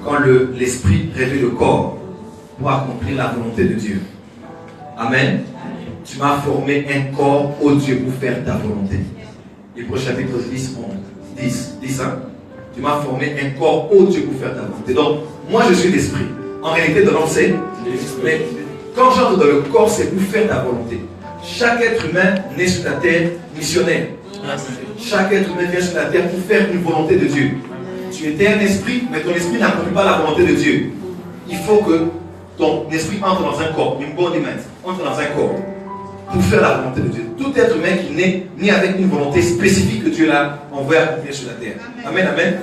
Quand l'esprit revêt le corps pour accomplir la volonté de Dieu. Amen. Tu m'as formé un corps, ô Dieu, pour faire ta volonté. Hébreux chapitre 10, 10, hein? Tu m'as formé un corps, ô Dieu, pour faire ta volonté. Donc, moi je suis l'esprit. En réalité, dans l'homme, c'est l'esprit. Mais quand j'entre dans le corps, c'est pour faire ta volonté. Chaque être humain né sur la terre, missionnaire. Chaque être humain vient sur la terre pour faire une volonté de Dieu. Tu étais un esprit, mais ton esprit n'accomplit pas la volonté de Dieu. Il faut que ton esprit entre dans un corps, une bonne image, entre dans un corps, pour faire la volonté de Dieu. Tout être humain qui naît, né avec une volonté spécifique que Dieu l'a envoyé accomplir sur la terre. Amen, amen.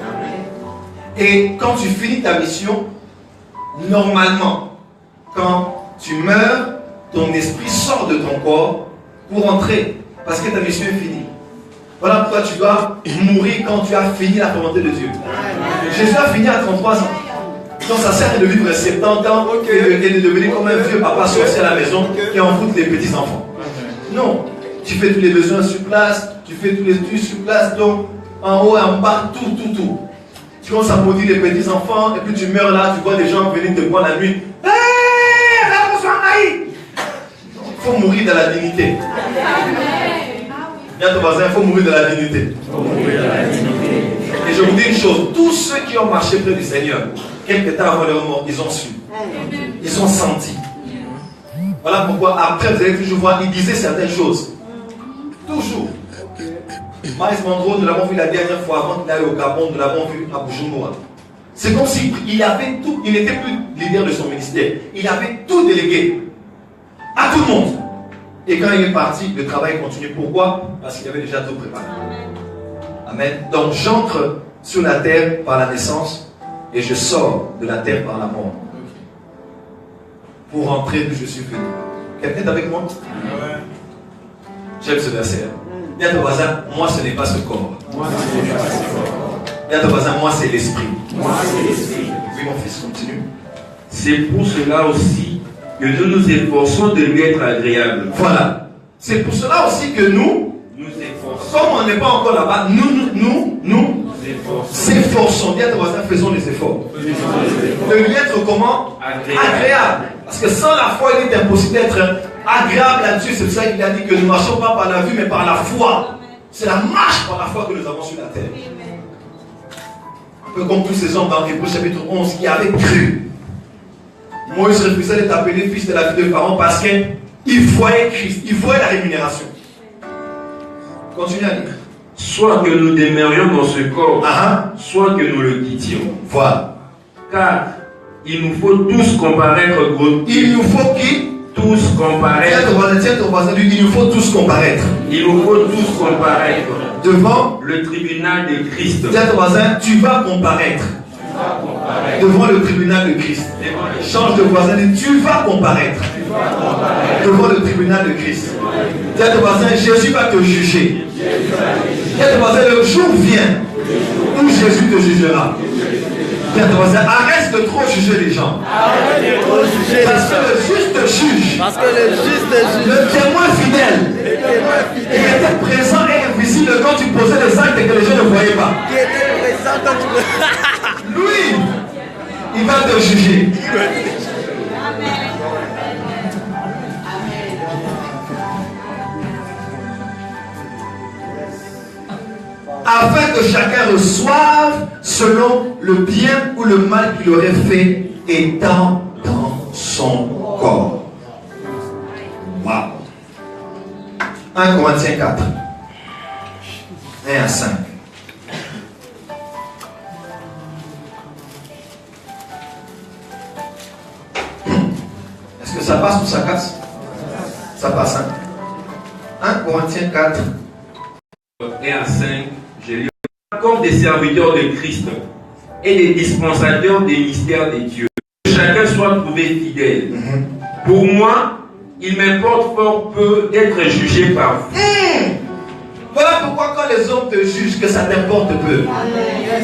Et quand tu finis ta mission, normalement, quand tu meurs, ton esprit sort de ton corps pour entrer, parce que ta mission est finie. Voilà pourquoi tu dois mourir quand tu as fini la volonté de Dieu. Jésus a fini à 33 ans. Donc ça sert de vivre 70 ans et de devenir comme un vieux papa sorcier à la maison qui envoûte les petits enfants. Non, tu fais tous les besoins sur place, tu fais tous les trucs sur place, donc en haut et en bas, tout. Tu commences à maudire les petits enfants et puis tu meurs là, tu vois des gens venir te voir la nuit. Il faut mourir dans la dignité. Viens ton voisin, il faut mourir dans la dignité. Et je vous dis une chose, tous ceux qui ont marché près du Seigneur, quelque temps avant leur mort, ils ont su. Ils ont senti. Voilà pourquoi après vous allez toujours voir, il disait certaines choses. Toujours. Miles Monroe, nous l'avons vu la dernière fois avant qu'il aille au Gabon, nous l'avons vu à Bujumbura. C'est comme s'il avait tout, il n'était plus leader de son ministère. Il avait tout délégué à tout le monde. Et quand il est parti, le travail continue. Pourquoi? Parce qu'il avait déjà tout préparé. Amen. Donc j'entre sur la terre par la naissance et je sors de la terre par la mort. Pour rentrer d'où je suis venu. Quelqu'un est avec moi? J'aime ce verset. Dis à ton voisin, moi ce n'est pas ce corps. Dis à ton voisin, moi c'est l'esprit. Oui mon fils, continue. C'est pour cela aussi que nous nous efforçons de lui être agréable. Voilà. C'est pour cela aussi que nous efforçons. Comme on n'est pas encore là-bas, nous s'efforçons. Dis à ton voisin, faisons les efforts. De lui être comment? Agréable. Parce que sans la foi, il est impossible d'être agréable à Dieu. C'est pour ça qu'il a dit que nous ne marchons pas par la vue, mais par la foi. C'est la marche par la foi que nous avons sur la terre. Un peu comme tous ces hommes dans Hébreux chapitre 11 qui avaient cru. Moïse refusait d'être appelé fils de la fille de Pharaon parce qu'il voyait Christ, il voyait la rémunération. Continue à lire. Soit que nous demeurions dans ce corps, soit que nous le quittions. Voilà. Car il nous faut tous comparaître. Il nous faut qui? Tous comparaître. Tiens ton voisin, il nous faut tous comparaître. Il nous faut tous comparaître. Devant le tribunal de Christ. Tiens ton voisin, tu vas comparaître. Devant le tribunal de Christ. Change de voisin, tu vas comparaître. Devant le tribunal de Christ. Tiens ton voisin, Jésus va te juger. Tiens ton voisin, le jour vient où Jésus te jugera. Tiens ton voisin, arrête de trop juger les gens. Parce que le juste juge. Le témoin fidèle. Il était présent et invisible quand tu posais des actes et que les gens ne voyaient pas. Lui, il va te juger. Afin que chacun reçoive selon le bien ou le mal qu'il aurait fait étant dans son corps. Wow. 1 Corinthiens 4. 1 à 5. Est-ce que ça passe ou ça casse? Ça passe, hein? 1 Corinthiens 4. 1 à 5, j'ai lu. Comme des serviteurs de Christ et des dispensateurs des mystères des dieux, que chacun soit trouvé fidèle. Pour moi, il m'importe fort peu d'être jugé par vous. Voilà pourquoi quand les hommes te jugent, que ça t'importe peu.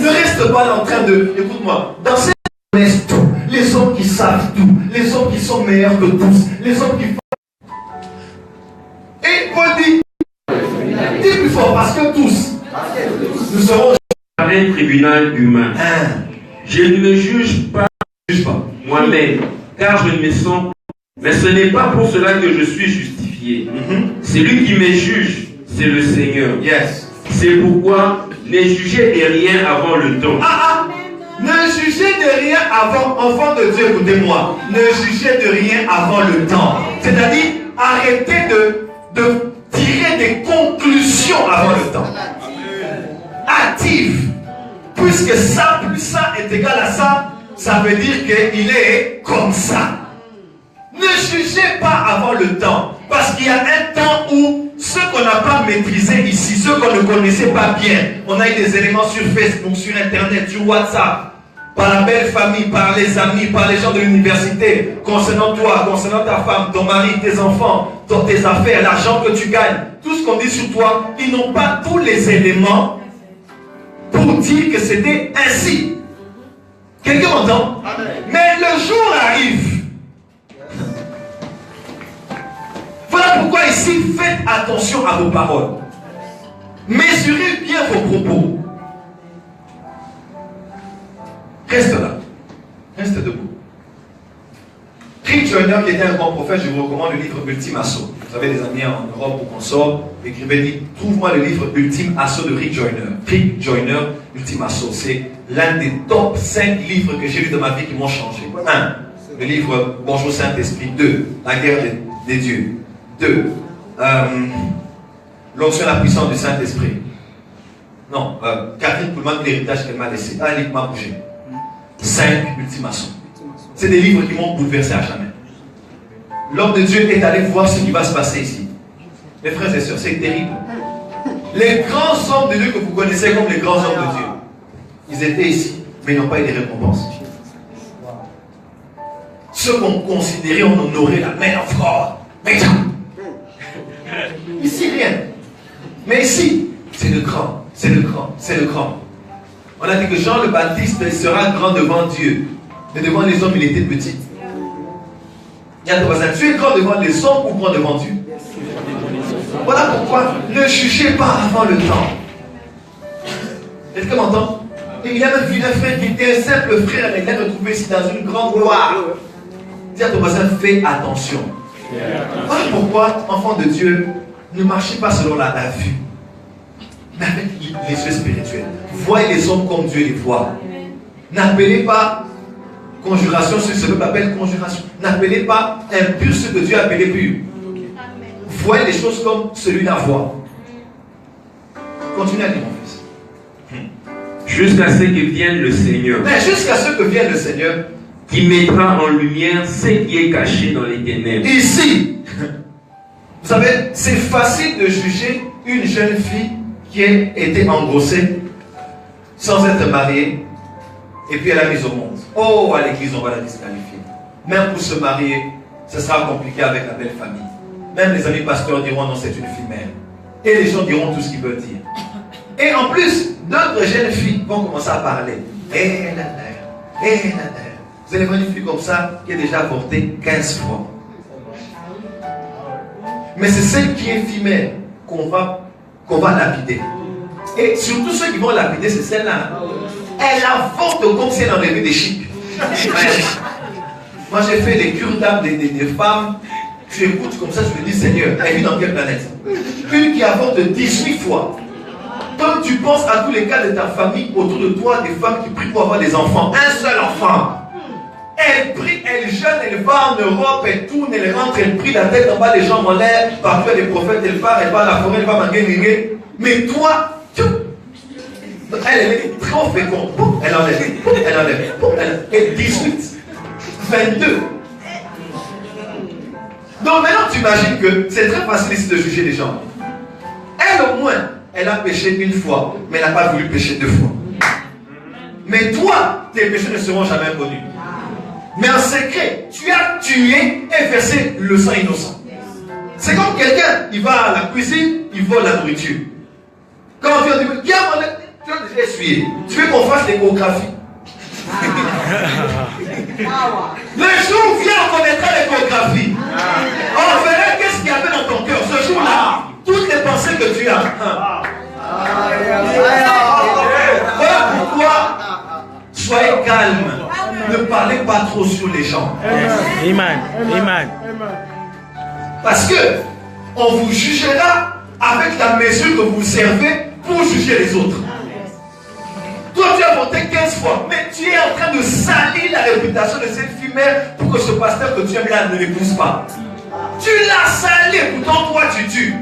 Ne reste pas là en train de... Écoute-moi, dans ces connaissent tout, les hommes qui savent tout, les hommes qui sont meilleurs que tous, les hommes qui... Et Paul dit, dis plus fort, parce que tous, nous serons... Par un tribunal humain. Je ne me juge pas moi-même, car je ne me sens... Mais ce n'est pas pour cela que je suis justifié. C'est lui qui me juge, c'est le Seigneur. Yes. C'est pourquoi ne jugez de rien avant le temps. Ne jugez de rien avant, enfant de Dieu, écoutez-moi. Ne jugez de rien avant le temps. C'est-à-dire, arrêtez de tirer des conclusions avant le temps. Active. Puisque ça plus ça est égal à ça, ça veut dire qu'il est comme ça. Ne jugez pas avant le temps. Parce qu'il y a un temps où ceux qu'on n'a pas maîtrisés ici, ceux qu'on ne connaissait pas bien, on a eu des éléments sur Facebook, sur Internet, sur WhatsApp, par la belle famille, par les amis, par les gens de l'université, concernant toi, concernant ta femme, ton mari, tes enfants, tes affaires, l'argent que tu gagnes, tout ce qu'on dit sur toi, ils n'ont pas tous les éléments pour dire que c'était ainsi. Quelqu'un m'entend? Mais le jour arrive. Voilà pourquoi ici, faites attention à vos paroles. Mesurez bien vos propos. Reste là. Reste debout. Rick Joyner, qui était un grand prophète, je vous recommande le livre Ultime Assaut. Vous avez des amis en Europe ou qu'on sort, écrivez, trouve-moi le livre Ultime Assaut de Rick Joyner. Rick Joyner, Ultime Assaut. C'est l'un des top 5 livres que j'ai lus dans ma vie qui m'ont changé. 1. Le livre Bonjour Saint-Esprit. 2. La guerre des dieux. 2. L'onction et la puissance du Saint-Esprit. Non, Catherine Pullman, l'héritage qu'elle m'a laissé. Un livre m'a bougé. 5. Ultime Assaut. C'est des livres qui m'ont bouleversé à jamais. L'homme de Dieu est allé voir ce qui va se passer ici. Mes frères et sœurs, c'est terrible. Les grands hommes de Dieu que vous connaissez comme les grands hommes de Dieu, ils étaient ici, mais ils n'ont pas eu de récompense. Ceux qu'on considérait, on honorait la main of God. Mais ici, rien. Mais ici, c'est le grand, c'est le grand, c'est le grand. On a dit que Jean le Baptiste sera grand devant Dieu. Mais devant les hommes, il était petit. Il y a ton voisin, tu es grand devant les hommes ou grand devant Dieu? Voilà pourquoi ne jugez pas avant le temps. Est-ce que m'entend? Il a même vu un frère qui était un simple frère, mais il l'a retrouvé ici dans une grande gloire. Dis à ton voisin, fais attention. Voilà pourquoi, enfant de Dieu, ne marchez pas selon la vue, mais avec les yeux spirituels. Voyez les hommes comme Dieu les voit. N'appelez pas Conjuration, ce peuple appelle conjuration. N'appelez pas impur ce que Dieu a appelé pur. Voyez les choses comme celui-là voit. Continuez à lire, mon fils. Jusqu'à ce que vienne le Seigneur. Mais jusqu'à ce que vienne le Seigneur, qui mettra en lumière ce qui est caché dans les ténèbres. Ici, vous savez, c'est facile de juger une jeune fille qui a été engrossée sans être mariée et puis elle a mise au monde. Oh, à l'église, on va la disqualifier. Même pour se marier, ce sera compliqué avec la belle famille. Même les amis pasteurs diront non, c'est une fille mère. Et les gens diront tout ce qu'ils veulent dire. Et en plus, d'autres jeunes filles vont commencer à parler. Vous allez voir une fille comme ça qui est déjà avortée 15 fois. Mais c'est celle qui est femelle qu'on va lapider. Et surtout ceux qui vont lapider, c'est celle-là. Elle avorte comme si elle enlevait des chics. Moi j'ai fait des cures d'âme des femmes. Tu écoutes comme ça, je me dis Seigneur, elle vit dans quelle planète? Une qui avorte 18 fois. Comme tu penses à tous les cas de ta famille autour de toi, des femmes qui prient pour avoir des enfants, un seul enfant. Elle prie, elle jeûne, elle va en Europe, elle tourne, elle rentre, elle prie la tête en bas, les jambes en l'air, partout il y a des prophètes, elle part à la forêt, elle va manguer. Mais toi, elle est trop féconde. Elle enlève. Et 18, 22. Donc maintenant tu imagines que c'est très facile ici de juger les gens. Elle au moins, elle a péché une fois, mais elle n'a pas voulu pécher 2 fois. Mais toi, tes péchés ne seront jamais connus. Mais en secret, tu as tué et versé le sang innocent. C'est comme quelqu'un, il va à la cuisine, il vole la nourriture. Quand on vient dire, tu as déjà essuyé. Tu veux qu'on fasse l'échographie. Le jour vient, on connaîtra l'échographie. On verra qu'est-ce qu'il y avait dans ton cœur. Ce jour-là, toutes les pensées que tu as. Voilà pourquoi, soyez calme. Ne parlez pas trop sur les gens. Amen. Amen. Parce que on vous jugera avec la mesure que vous servez pour juger les autres. Toi, tu as voté 15 fois, mais tu es en train de salir la réputation de cette fille mère pour que ce pasteur que tu aimes là ne l'épouse pas. Tu l'as sali, pourtant toi tu tues.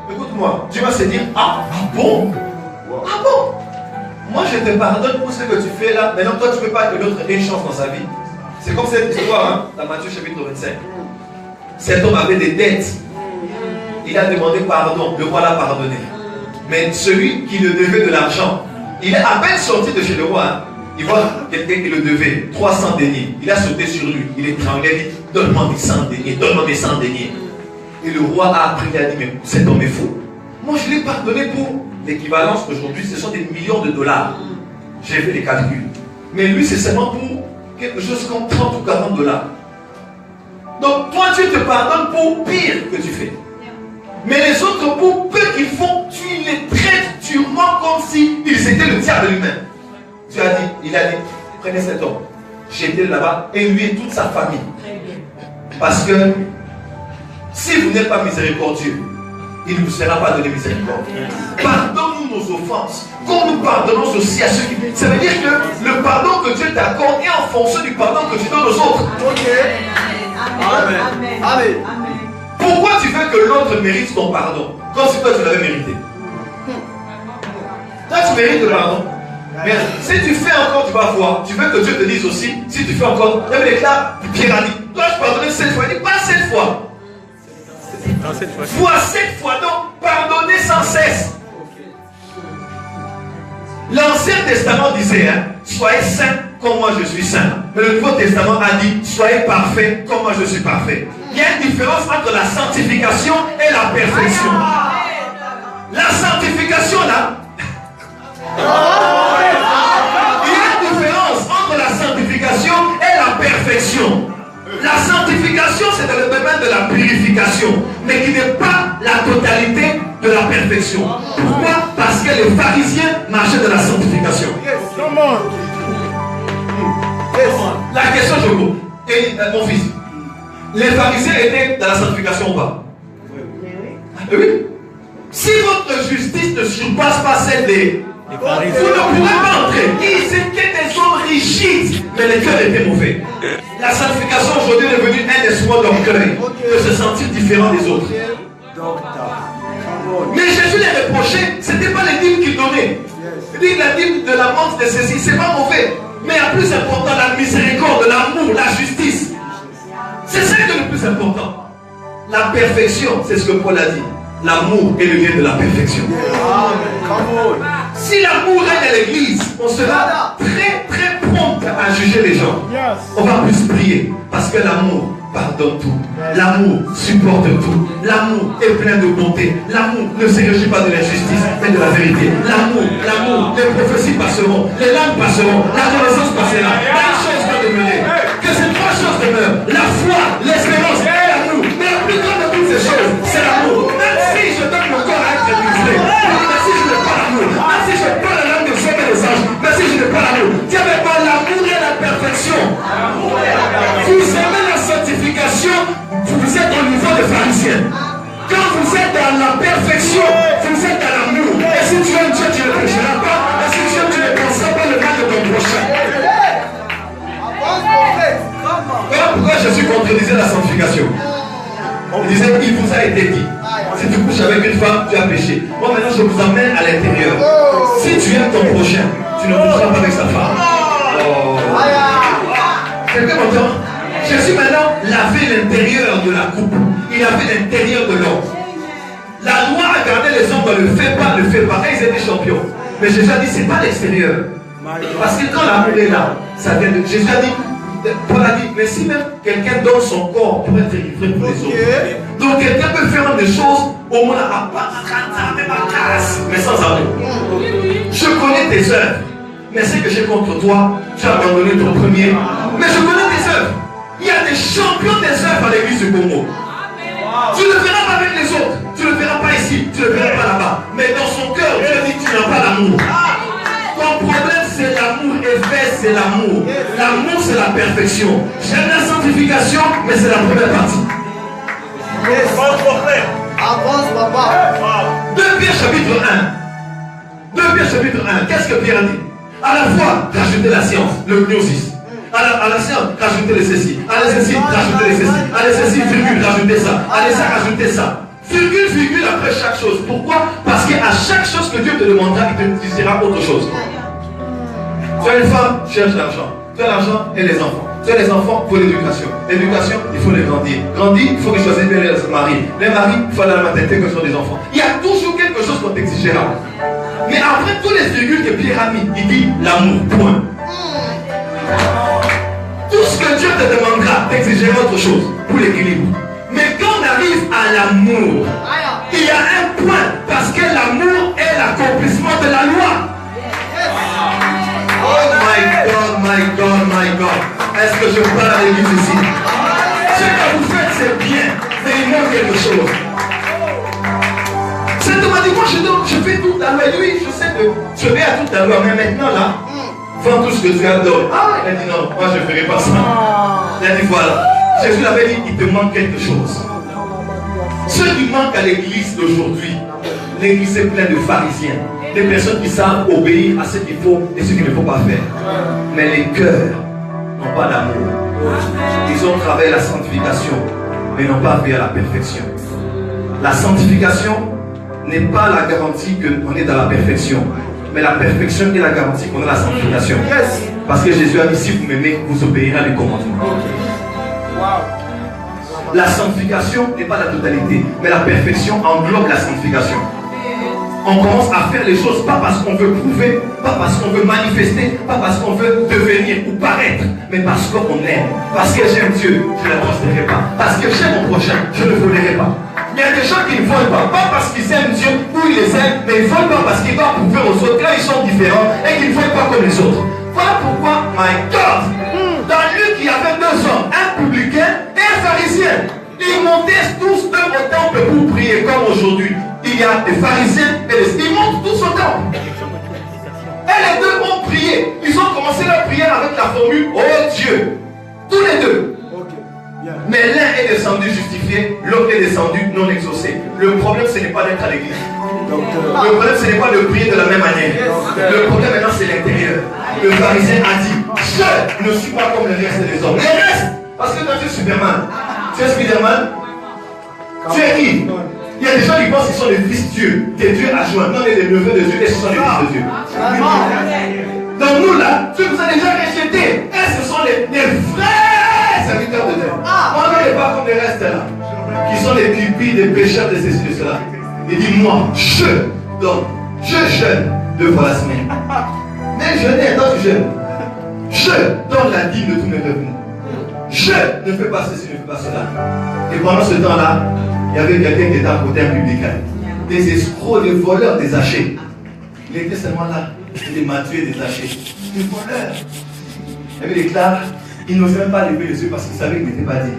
Écoute-moi, tu vas se dire, ah bon? Ah bon? Moi je te pardonne pour ce que tu fais là. Maintenant toi tu ne peux pas que l'autre ait une chance dans sa vie. C'est comme cette histoire, hein, dans Matthieu chapitre 25. Cet homme avait des dettes. Il a demandé pardon, le roi l'a pardonné. Mais celui qui le devait de l'argent, il est à peine sorti de chez le roi. Hein. Il voit quelqu'un qui le devait 300 deniers. Il a sauté sur lui. Il est tremblé. Il dit, donne-moi mes 100 deniers. Donne-moi mes 100 deniers. Et le roi a appris, il a dit, mais cet homme est faux. Moi, je l'ai pardonné pour l'équivalence aujourd'hui. Ce sont des millions de dollars. J'ai fait les calculs. Mais lui, c'est seulement pour quelque chose comme 30 ou 40 dollars. Donc, toi, tu te pardonnes pour pire que tu fais. Mais les autres, pour peu qu'ils font, tu les traites durement comme s'ils étaient le diable lui-même. Il a dit, prenez cet homme, jetez-le là-bas, et lui et toute sa famille. Parce que si vous n'êtes pas miséricordieux, il ne vous sera pas donné miséricorde. Pardonne-nous nos offenses, comme nous pardonnons aussi à ceux qui... Ça veut dire que le pardon que Dieu t'accorde est en fonction du pardon que tu donnes aux autres. Amen. Amen. Pourquoi tu veux que l'autre mérite ton pardon, comme si toi tu l'avais mérité? Toi tu mérites le pardon. Mais si tu fais encore, tu vas voir. Tu veux que Dieu te dise aussi, si tu fais encore, il y avait l'éclat, Pierre a dit, toi je pardonne 7 fois. Il dit pas 7 fois. Non, 7 fois. Fois 7 fois, donc pardonnez sans cesse. L'Ancien Testament disait, hein, soyez saints comme moi je suis saint. Mais le Nouveau Testament a dit, soyez parfaits comme moi je suis parfait. Il y a une différence entre la sanctification et la perfection. La sanctification là, il y a une différence entre la sanctification et la perfection. La sanctification, c'est dans le domaine de la purification, mais qui n'est pas la totalité de la perfection. Pourquoi? Parce que les pharisiens marchaient dans la sanctification. La question je vous pose, mon fils, les pharisiens étaient dans la sanctification ou pas? Oui. Si votre justice ne surpasse pas celle des Vous ne pourrez pas entrer. Ils étaient des hommes rigides, mais les cœurs étaient mauvais. La sanctification aujourd'hui est devenue un espoir d'orgueil, de se sentir différent des autres. Mais Jésus les reprochait, ce n'était pas les dîmes qu'il donnait. Il dit la dîme de la menthe de ceci, c'est pas mauvais. Mais le plus important, la miséricorde, l'amour, la justice. C'est ça qui est le plus important. La perfection, c'est ce que Paul a dit. L'amour est le lien de la perfection. Si l'amour est à l'église, on sera très très prompt à juger les gens. On va plus prier parce que l'amour pardonne tout. L'amour supporte tout. L'amour est plein de bonté. L'amour ne se réjouit pas de l'injustice, mais de la vérité. L'amour, les prophéties passeront, les langues passeront, la connaissance passera. La chose va demeurer. Que ces trois choses demeurent. La foi, l'espérance et l'amour. Mais la plus grande de toutes ces choses, c'est l'amour. Même si je donne mon corps à être épuisé, même si je n'ai pas l'amour, même si je n'ai pas la langue de Dieu et des anges, même si je n'ai pas l'amour, Dieu avec moi, l'amour et la perfection. Vous aimez la sanctification, vous êtes au niveau des pharisiens. Quand vous êtes dans la perfection, vous êtes dans l'amour. Et si tu aimes Dieu, tu ne pécheras pas. Et si tu aimes, tu ne penseras pas le mal de ton prochain. Voilà pourquoi Jésus contredisait la sanctification. On disait, il vous a été dit. Si tu couches avec une femme, tu as péché. Moi maintenant, je vous emmène à l'intérieur. Si tu aimes ton prochain, tu ne coucheras pas avec sa femme. Quelqu'un m'entend? Jésus maintenant lavait l'intérieur de la coupe. Il avait l'intérieur de l'homme. La loi a gardé les hommes dans le fait pas, le fait pas. Ils étaient champions. Mais Jésus a dit, c'est pas l'extérieur. Parce que quand l'amour est là, ça vient de... Jésus a dit, Paul a dit, mais si même quelqu'un donne son corps pour être livré pour les autres. Donc quelqu'un peut faire des choses au moins mais sans amour. Je connais tes œuvres. Mais ce que j'ai contre toi, tu as abandonné ton premier. Mais je connais tes œuvres. Il y a des champions des œuvres à l'église du Congo. Tu ne le verras pas avec les autres. Tu ne le verras pas ici. Tu ne le verras pas là-bas. Mais dans son cœur, Dieu dit que tu n'as pas l'amour. Ton problème, c'est l'amour. Effet, c'est l'amour. L'amour, c'est la perfection. J'aime la sanctification, mais c'est la première partie. Avance, papa. 2 Pierre chapitre 1. 2 Pierre chapitre 1. Qu'est-ce que Pierre dit? À la fois, rajouter la science, le gnosis. À la science, rajouter les ceci. À la ceci, rajouter les ceci. À la ceci, virgule, rajouter ça. À la ça, rajouter ça. Virgule, virgule après chaque chose. Pourquoi? Parce qu'à chaque chose que Dieu te demandera, il te dira autre chose. Tu as une femme, cherche l'argent. Tu as l'argent et les enfants. Tu as les enfants, il faut l'éducation. L'éducation, il faut les grandir. Grandir, il faut qu'ils choisissent bien les maris. Les maris, il faut aller à la maternité quand ils ont des enfants. Il y a toujours quelque chose qu'on t'exigera. Mais après tous les virgules que Pierre a mis, il dit l'amour, point. Tout ce que Dieu te demandera, t'exigera autre chose pour l'équilibre. Mais quand on arrive à l'amour, il y a un point, parce que l'amour est l'accomplissement de la loi. Oh my God, my God, my God. Est-ce que je parle à l'église ici? Ce que vous faites, c'est bien, mais il manque quelque chose. Cet homme m'a dit, moi je fais toute la loi. Et lui, je sais que je vais à toute la loi, mais maintenant là, vends tout ce que tu as donné. Ah, il a dit non, moi je ne ferai pas ça. Il a dit voilà. Jésus l'avait dit, il te manque quelque chose. Ce qui manque à l'église d'aujourd'hui, l'église est pleine de pharisiens, des personnes qui savent obéir à ce qu'il faut et ce qu'il ne faut pas faire. Mais les cœurs n'ont pas d'amour. Ils ont travaillé la sanctification, mais n'ont pas fait à la perfection. La sanctification n'est pas la garantie qu'on est dans la perfection, mais la perfection est la garantie qu'on a la sanctification. Parce que Jésus a dit, si vous m'aimez, vous obéirez à mes commandements. La sanctification n'est pas la totalité, mais la perfection englobe la sanctification. On commence à faire les choses pas parce qu'on veut prouver, pas parce qu'on veut manifester, pas parce qu'on veut devenir ou paraître, mais parce qu'on aime. Parce que j'aime Dieu, je ne le prospérerai pas. Parce que j'aime mon prochain, je ne volerai pas. Il y a des gens qui ne volent pas parce qu'ils aiment Dieu ou ils les aiment, mais ils ne volent pas parce qu'ils doivent prouver aux autres qu'ils sont différents et qu'ils ne volent pas comme les autres. Voilà pourquoi, my God, dans Luc, il y avait 2 hommes, un publicain et un pharisien. Ils montaient tous au temple pour prier, comme aujourd'hui. Il y a des pharisiens et des... Ils montent tous au temple. Et les deux ont prié. Ils ont commencé leur prière avec la formule « Oh Dieu ». Tous les deux. Mais l'un est descendu justifié, l'autre est descendu non exaucé. Le problème, ce n'est pas d'être à l'église. Le problème, ce n'est pas de prier de la même manière. Le problème maintenant, c'est l'intérieur. Le pharisien a dit, je ne suis pas comme le reste des hommes. Les restes, parce que toi tu es Superman, tu es Spiderman, tu es qui? Il y a des gens qui pensent qu'ils sont les fils de Dieu, des dieux adjoints. Non, les neveux de Dieu, et ce sont les fils de Dieu. Donc nous là, tu nous as déjà rejetés. Et ce sont les vrais serviteurs de Dieu. On n'est pas comme les restes là, qui sont les pupilles des pécheurs de ceci, de cela. Il dit, moi, je donne, je jeûne 2 fois la semaine. Mais jeûner, toi tu jeûnes. Je donne la dîme de tous mes revenus. Je ne fais pas ceci, je ne fais pas cela. Et pendant ce temps-là, il y avait quelqu'un qui était à côté d'un publicain. Des escrocs, des voleurs, des hachés. Il était seulement là. Des Mathieu, des hachés. Des voleurs. Il avait déclaré, il n'osait même pas lever les yeux parce qu'il savait qu'il n'était pas digne.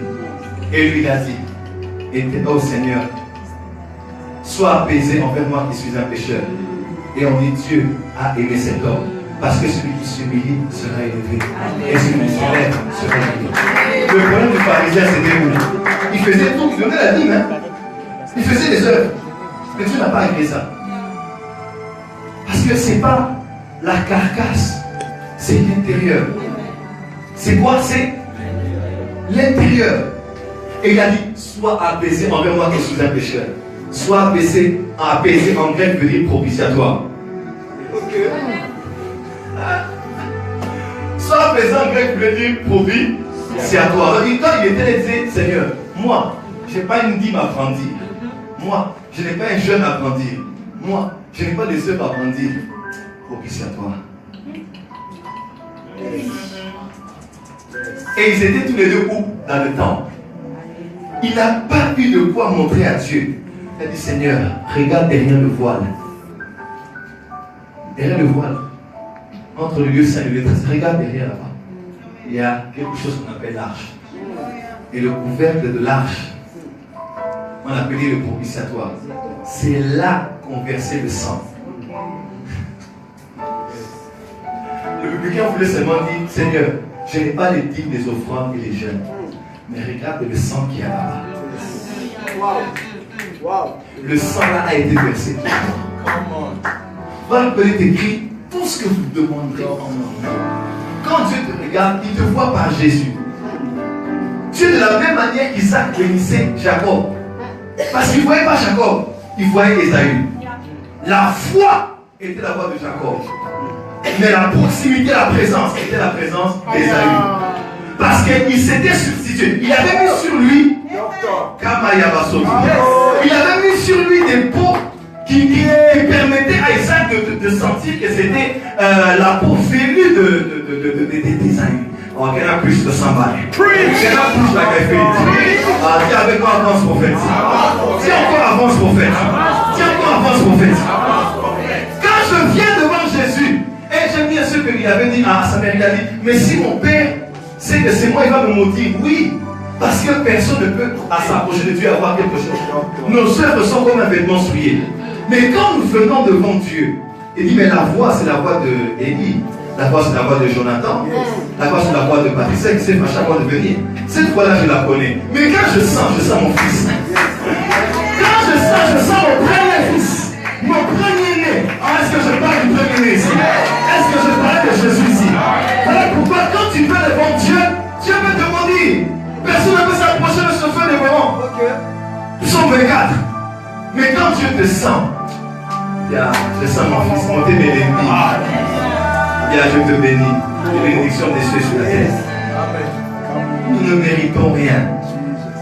Et lui, il a dit, oh Seigneur, sois apaisé envers moi qui suis un pécheur. Et on dit, Dieu a aimé cet homme. Parce que celui qui s'humilie sera élevé. Et celui qui s'élève sera élevé. Le problème du pharisien, c'était où? Il faisait tout, il donnait la dîme. Hein? Il faisait des œuvres. Mais Dieu n'a pas aimé ça. Parce que ce n'est pas la carcasse, c'est l'intérieur. C'est quoi? C'est l'intérieur. Et il a dit, sois apaisé envers moi qui suis un pécheur. Sois apaisé en grec veut dire propitiatoire. Ok. Sois apaisé en grec veut dire propitiatoire. Donc quand il était là, il disait, Seigneur, moi, je n'ai pas une dîme à brandir. Moi, je n'ai pas un jeûne à brandir. Moi, je n'ai pas des œuvres à brandir. Propitiatoire. Et ils étaient tous les deux où? Dans le temple. Il n'a pas eu de quoi montrer à Dieu. Il a dit, Seigneur, regarde derrière le voile. Derrière le voile. Entre le lieu saint et le lieu très. Regarde derrière là-bas. Il y a quelque chose qu'on appelle l'arche. Et le couvercle de l'arche, on appelait le propitiatoire. C'est là qu'on versait le sang. Le publicain voulait seulement dire, Seigneur, je n'ai pas les dîmes des offrandes et les jeûnes, mais regarde le sang qu'il y a là-bas. Le sang là a été versé. Voilà, il est écrit tout ce que vous demanderez en mon nom. Quand Dieu te regarde, il te voit par Jésus. Dieu, de la même manière qu'Isaac bénissait Jacob, parce qu'il ne voyait pas Jacob, il voyait Ésaü. La foi était la voix de Jacob, mais la proximité, la présence était la présence d'Ésaü. Parce qu'il s'était substitué. Il avait mis sur lui il avait mis sur lui des peaux qui permettaient à Isaac de sentir que c'était la peau vélue d'Ésaü. Oh, il y en a plus de 100 balles. Il y en a plus la café. Dis avec moi, avance prophète. Dis encore avance prophète. Dis encore avance prophète. Quand je viens devant Jésus, et j'aime bien ce qu'il avait dit à Samuel, il a dit, mais si mon père sait que c'est moi, il va me maudire. Oui, parce que personne ne peut s'approcher de Dieu et avoir quelque chose. Nos œuvres sont comme un vêtement souillé. Mais quand nous venons devant Dieu, il dit, mais la voix, c'est la voix d'Élie. La voix, c'est la voix de Jonathan. La voix, c'est la voix de Patricia qui s'est fait à chaque fois de venir. Cette voix-là, je la connais. Mais quand je sens mon fils. Quand je sens mon premier fils. Mon premier-né. Est-ce que je parle du premier-né ici? Est-ce que je parle de Jésus ici? Voilà pourquoi quand tu vas devant Dieu, Dieu peut te maudire. Personne ne peut s'approcher de ce feu de moment. Psaume 24. Mais quand Dieu te sent, je sens mon fils monter mes ennemis. Je te bénis. Les bénédictions des cieux sur la terre. Nous ne méritons rien.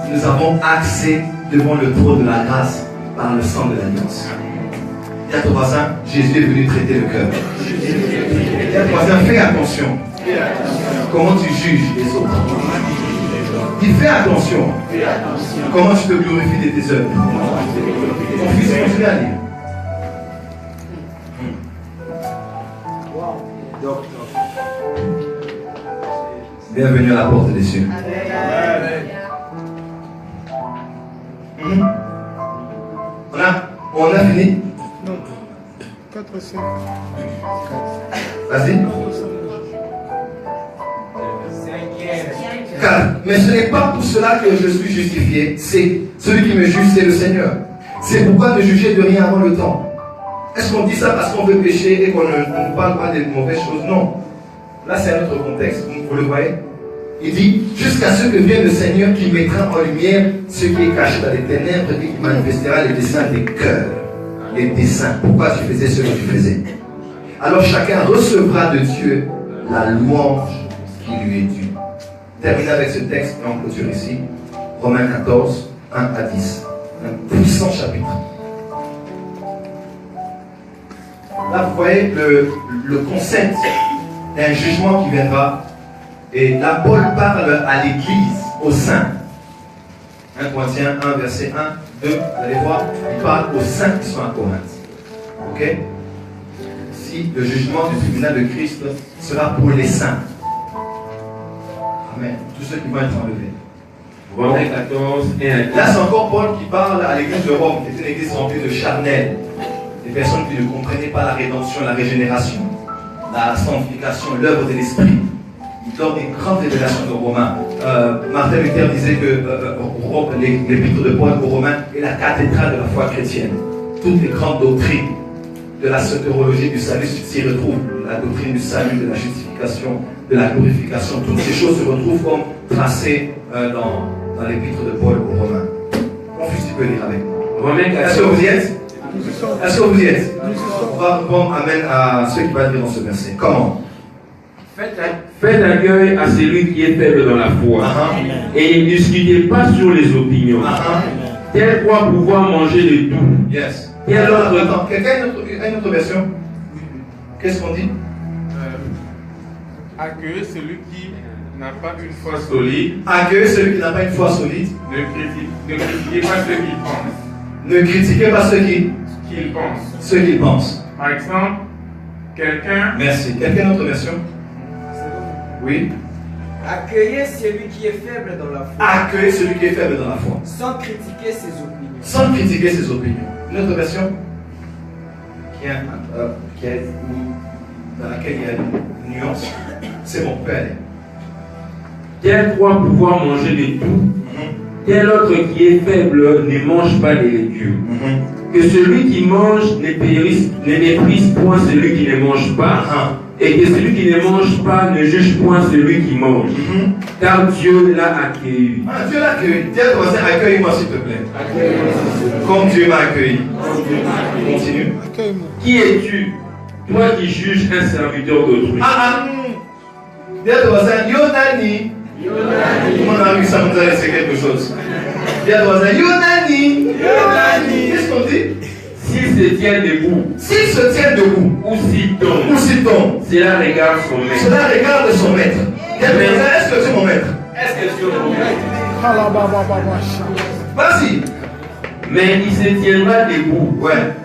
Nous avons accès devant le trône de la grâce par le sang de l'alliance. Dis à ton voisin, Jésus est venu traiter le cœur. Dis à ton voisin, fais attention. Comment tu juges les autres. Dis, fais attention. Comment tu te glorifies de tes œuvres. Mon fils, continue à lire. Bienvenue à la porte des cieux. On a fini? Non. 4 ou 5. Vas-y. 4. Mais ce n'est pas pour cela que je suis justifié. C'est celui qui me juge, c'est le Seigneur. C'est pourquoi ne jugez de rien avant le temps. Est-ce qu'on dit ça parce qu'on veut pécher et qu'on ne parle pas des mauvaises choses? Non. Là, c'est un autre contexte. Vous le voyez? Il dit, jusqu'à ce que vienne le Seigneur qui mettra en lumière ce qui est caché dans les ténèbres et qui manifestera les desseins des cœurs. Les desseins. Pourquoi tu faisais ce que tu faisais? Alors chacun recevra de Dieu la louange qui lui est due. Terminez avec ce texte et on clôture ici. Romains 14, 1 à 10. Un puissant chapitre. Là, vous voyez le concept d'un jugement qui viendra. Et là, Paul parle à l'église, aux saints. 1 Corinthiens 1, verset 1, 2, vous allez voir, il parle aux saints qui sont à Corinthe. Ok? Si le jugement du tribunal de Christ sera pour les saints. Amen. Tous ceux qui vont être enlevés. Romains 14 et 1. Là, c'est encore Paul qui parle à l'église de Rome, qui était une église remplie de charnels. Des personnes qui ne comprenaient pas la rédemption, la régénération, la sanctification, l'œuvre de l'esprit. Il donne une grande révélation de Romains. Martin Luther disait que l'épître de Paul aux Romains est la cathédrale de la foi chrétienne. Toutes les grandes doctrines de la soteriologie du salut s'y retrouvent. La doctrine du salut, de la justification, de la glorification. Toutes ces choses se retrouvent comme tracées dans l'épître de Paul aux Romains. Mon fils, tu peux lire avec moi. Est-ce que vous y êtes? Est-ce que vous y êtes? On va répondre amen à ce qu'il va dire dans ce verset. Comment? Faites accueil à celui qui est faible dans la foi. Et ne discutez pas sur les opinions. Tel croit pouvoir manger de tout. Yes. Attends, quelqu'un a une autre version? Qu'est-ce qu'on dit? Accueillez celui qui n'a pas une foi solide. Accueillez celui qui n'a pas une foi solide. Ne critiquez pas ceux qui pensent. Ne critiquez pas ceux qui pensent. Ceux qui pensent. Par exemple, quelqu'un. Merci. Quelqu'un d'autre version? Oui. Accueillez celui qui est faible dans la foi. Accueillez celui qui est faible dans la foi. Sans critiquer ses opinions. Sans critiquer ses opinions. Une autre version? Dans laquelle il y a une nuance. C'est bon, on peut aller. Tel croit pouvoir manger de tout. Tel autre qui est faible ne mange pas les légumes. Que celui qui mange ne méprise point celui qui ne mange pas. Et que celui qui ne mange pas ne juge point celui qui mange. Car Dieu l'a accueilli. Dieu l'a accueilli. Dis à ton voisin, accueille-moi s'il te plaît. Comme Dieu m'a accueilli. Continue. Qui es-tu, toi qui juges un serviteur d'autrui? Dis à ton voisin, Yonani. Mon ami, ça nous a laissé quelque chose. Dis à ton voisin, Yonani. Qu'est-ce qu'on dit? S'il se tient debout, ou s'il tombe, cela regarde son maître. Cela regarde son maître. Est-ce que tu es mon maître? Vas-y. Mais il se tiendra debout,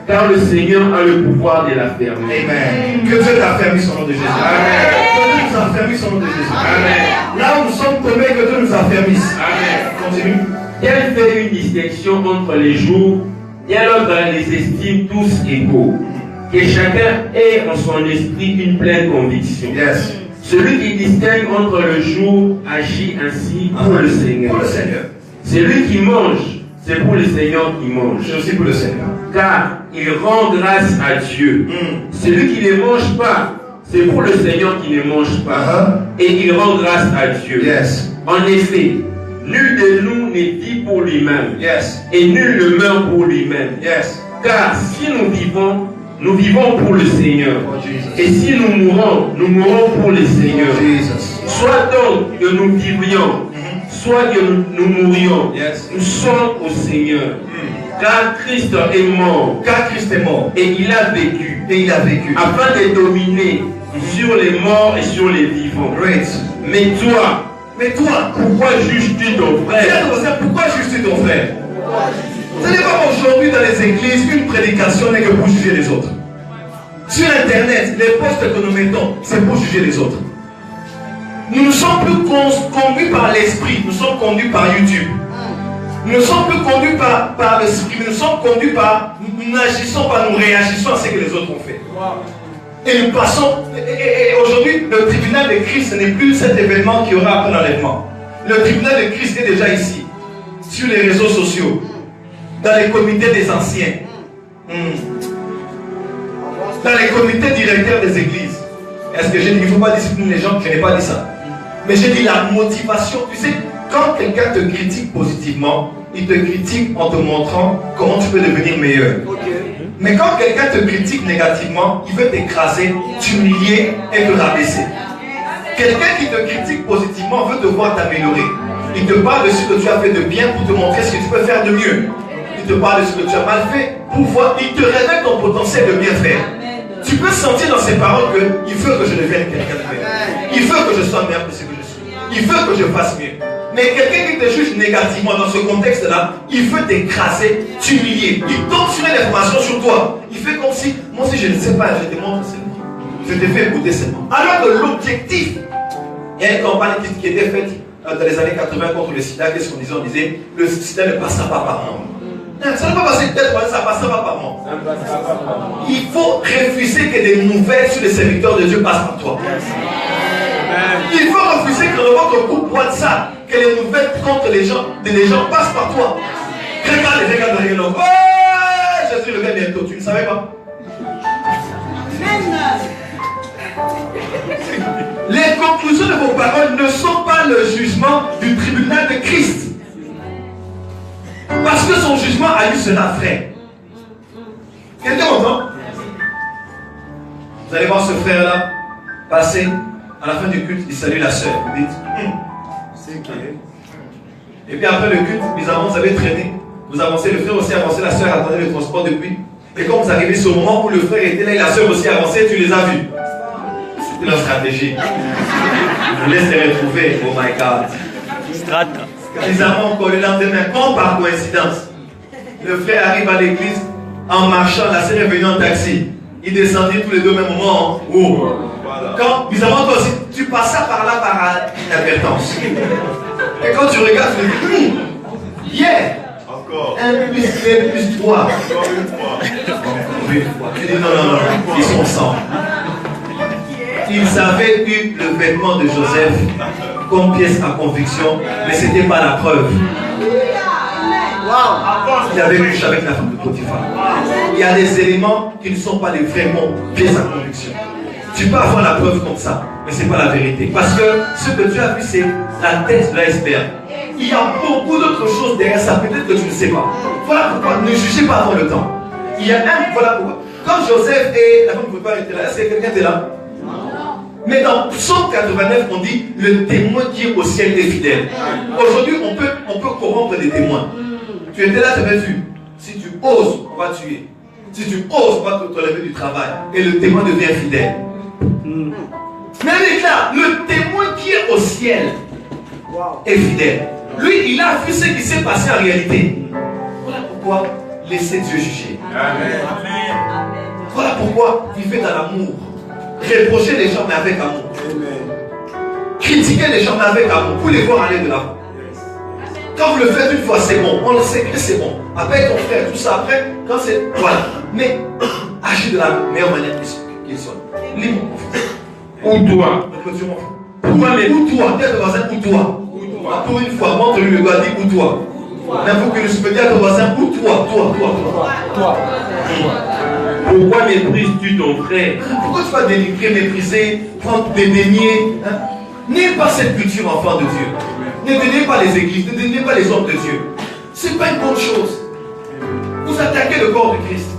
car le Seigneur a le pouvoir de l'affermir. Amen. Que Dieu t'affermisse son nom de Jésus. Amen. Que Dieu nous affermisse son nom de Jésus. Amen. Là où nous sommes tombés, que Dieu nous affermisse. Amen. Continue. Qu'elle fait une distinction entre les jours, et alors les estime tous égaux. Que chacun ait en son esprit une pleine conviction. Yes. Celui qui distingue entre le jour agit ainsi pour le Seigneur. Pour le Seigneur. Celui qui mange, c'est pour le Seigneur qui mange. C'est aussi pour le Seigneur. Car il rend grâce à Dieu. Celui qui ne mange pas, c'est pour le Seigneur qui ne mange pas. Et il rend grâce à Dieu. Yes. En effet, nul de nous n'est vit pour lui-même. Yes. Et nul ne meurt pour lui-même. Yes. Car si nous vivons pour le Seigneur. Et si nous mourons pour le Seigneur. Soit donc que nous vivions, soit que nous mourions, nous sommes au Seigneur. Car Christ est mort. Et il a vécu. Afin de dominer sur les morts et sur les vivants. Mais toi, pourquoi juges-tu ton frère? Pourquoi juges-tu ton frère? Ce n'est pas aujourd'hui dans les églises une prédication n'est que pour juger les autres. Sur Internet, les posts que nous mettons, c'est pour juger les autres. Nous ne sommes plus conduits par l'esprit, nous sommes conduits par YouTube. Nous ne sommes plus conduits par l'esprit, nous sommes conduits par, nous n'agissons pas, nous réagissons à ce que les autres ont fait. Et nous passons, et aujourd'hui, le tribunal de Christ, ce n'est plus cet événement qui aura après l'enlèvement. Le tribunal de Christ est déjà ici, sur les réseaux sociaux, dans les comités des anciens, dans les comités directeurs des églises. Est-ce que j'ai dit qu'il ne faut pas discipliner les gens? Je n'ai pas dit ça. Mais j'ai dit la motivation. Tu sais, quand quelqu'un te critique positivement, il te critique en te montrant comment tu peux devenir meilleur. Mais quand quelqu'un te critique négativement, il veut t'écraser, t'humilier et te rabaisser. Quelqu'un qui te critique positivement veut te voir t'améliorer. Il te parle de ce que tu as fait de bien pour te montrer ce que tu peux faire de mieux. Il te parle de ce que tu as mal fait pour voir, il te révèle ton potentiel de bien faire. Tu peux sentir dans ses paroles qu'il veut que je devienne quelqu'un de meilleur. Il veut que je sois meilleur que ce que je suis. Il veut que je fasse mieux. Mais quelqu'un qui te juge négativement dans ce contexte-là, il veut t'écraser, t'humilier. Il tombe sur une information sur toi. Il fait comme si, moi aussi je ne sais pas, je te montre seulement. Je te fais écouter seulement. Alors que l'objectif, il y a une campagne qui était faite dans les années 80 contre le sida. Qu'est-ce qu'on disait? On disait, le sida ne passera pas par moi. Ça ne va pas passer peut-être, ça ne passera pas par moi. Il faut refuser que des nouvelles sur les serviteurs de Dieu passent par toi. Il faut refuser que dans votre groupe WhatsApp, que les nouvelles contre les gens passent par toi. Regarde les l'homme. Oh, Jésus revient bientôt, tu ne savais pas? Les conclusions de vos paroles ne sont pas le jugement du tribunal de Christ. Parce que son jugement à lui sera vrai. Quelqu'un m'entend? Vous allez voir ce frère-là passer à la fin du culte, il salue la sœur. Vous dites, c'est qui? Et puis après le culte, bizarrement, vous avez traîné. Vous avancez, le frère aussi avancé, la sœur attendait le transport depuis. Et quand vous arrivez sur le moment où le frère était là et la sœur aussi avancée, tu les as vus. C'était leur stratégie. Ils voulaient se retrouver. Oh my God. Bizarrement, encore le lendemain, comme par coïncidence, le frère arrive à l'église en marchant, la sœur est venue en taxi. Ils descendaient tous les deux au même moment. Oh. Quand, bizarrement, toi aussi, tu passas par là par inadvertance. Et quand tu regardes, tu dis, yeah! Encore. 1 plus 3. Encore une fois. Tu dis, non, ils sont ensemble. Ils avaient eu le vêtement de Joseph comme pièce à conviction, mais ce n'était pas la preuve. Il avait couché avec la femme de Potiphar. Il y a des éléments qui ne sont pas des vraiment pièces à conviction. Tu peux avoir la preuve comme ça, mais ce n'est pas la vérité. Parce que ce que tu as vu, c'est la tête de l'iceberg. Il y a beaucoup d'autres choses derrière ça, peut-être que tu ne sais pas. Voilà pourquoi ne jugez pas avant le temps. Il y a voilà pourquoi. Quand Joseph et la femme de Potiphar étaient là, est-ce que quelqu'un était là? Mais dans Psaume 89, on dit le témoin qui est au ciel est fidèle. Aujourd'hui, on peut corrompre des témoins. Tu étais là, tu avais vu. Si tu oses, on va tuer. Si tu oses, on va te lever du travail. Et le témoin devient fidèle. Mais avec là, le témoin qui est au ciel est fidèle. Lui, il a vu ce qui s'est passé en réalité. Voilà pourquoi laissez Dieu juger. Amen. Voilà pourquoi vivez dans l'amour. Reprochez les gens mais avec amour. Critiquez les gens mais avec amour pour les voir aller de l'avant. Quand vous le faites une fois, c'est bon. On le sait que c'est bon. Avec ton frère, tout ça après, quand c'est. Voilà. Mais agis de la meilleure manière qu'il soit. Lis-moi. Ou toi. Pourquoi mais où toi? Dis à ton voisin où toi? Pour une fois, montre-lui le doigt, dis où toi? N'importe que je peux dire à ton voisin où toi? Toi. Pourquoi méprises-tu ton frère? Pourquoi tu vas dénigrer, mépriser, prendre des dénier? N'aie pas cette culture, enfant de Dieu. Ne déniez pas les églises, ne déniez pas les hommes de Dieu. Ce n'est pas une bonne chose. Vous attaquez le corps de Christ.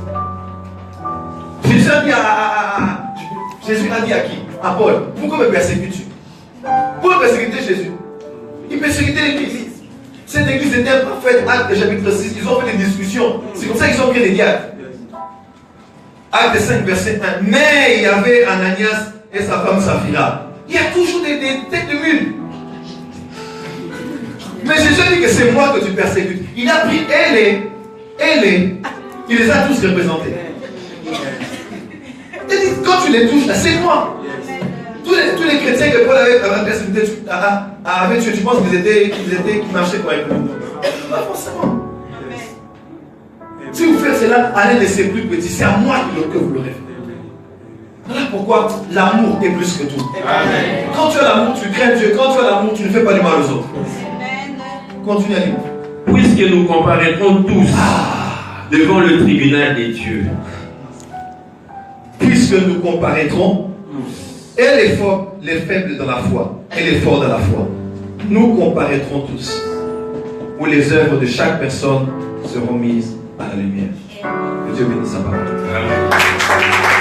Jésus a dit à qui? À Paul. Pourquoi me persécutes-tu? Pourquoi persécuter Jésus? Il persécutait l'église. Cette église était imparfaite. Acte chapitre 6, ils ont fait des discussions. C'est comme ça qu'ils ont pris des diacres. Acte 5, verset 1. Mais il y avait Ananias et sa femme Saphira. Il y a toujours des têtes de mule. Mais Jésus dit que c'est moi que tu persécutes. Il a pris il les a tous représentés. Il dit, quand tu les touches, c'est moi. Tous les chrétiens que Paul avait persécutés, tu penses qu'ils marchaient correctement? Pas forcément. Si vous faites cela, allez laisser plus petit. C'est à moi que vous l'aurez fait. Voilà pourquoi l'amour est plus que tout. Amen. Quand tu as l'amour, tu crains Dieu. Quand tu as l'amour, tu ne fais pas du mal aux autres. Continue à lire. Puisque nous comparaîtrons tous devant le tribunal des dieux. Puisque nous comparaîtrons, et les faibles dans la foi, et les forts dans la foi, nous comparaîtrons tous, où les œuvres de chaque personne seront mises à la lumière. Que Dieu bénisse sa parole. Amen.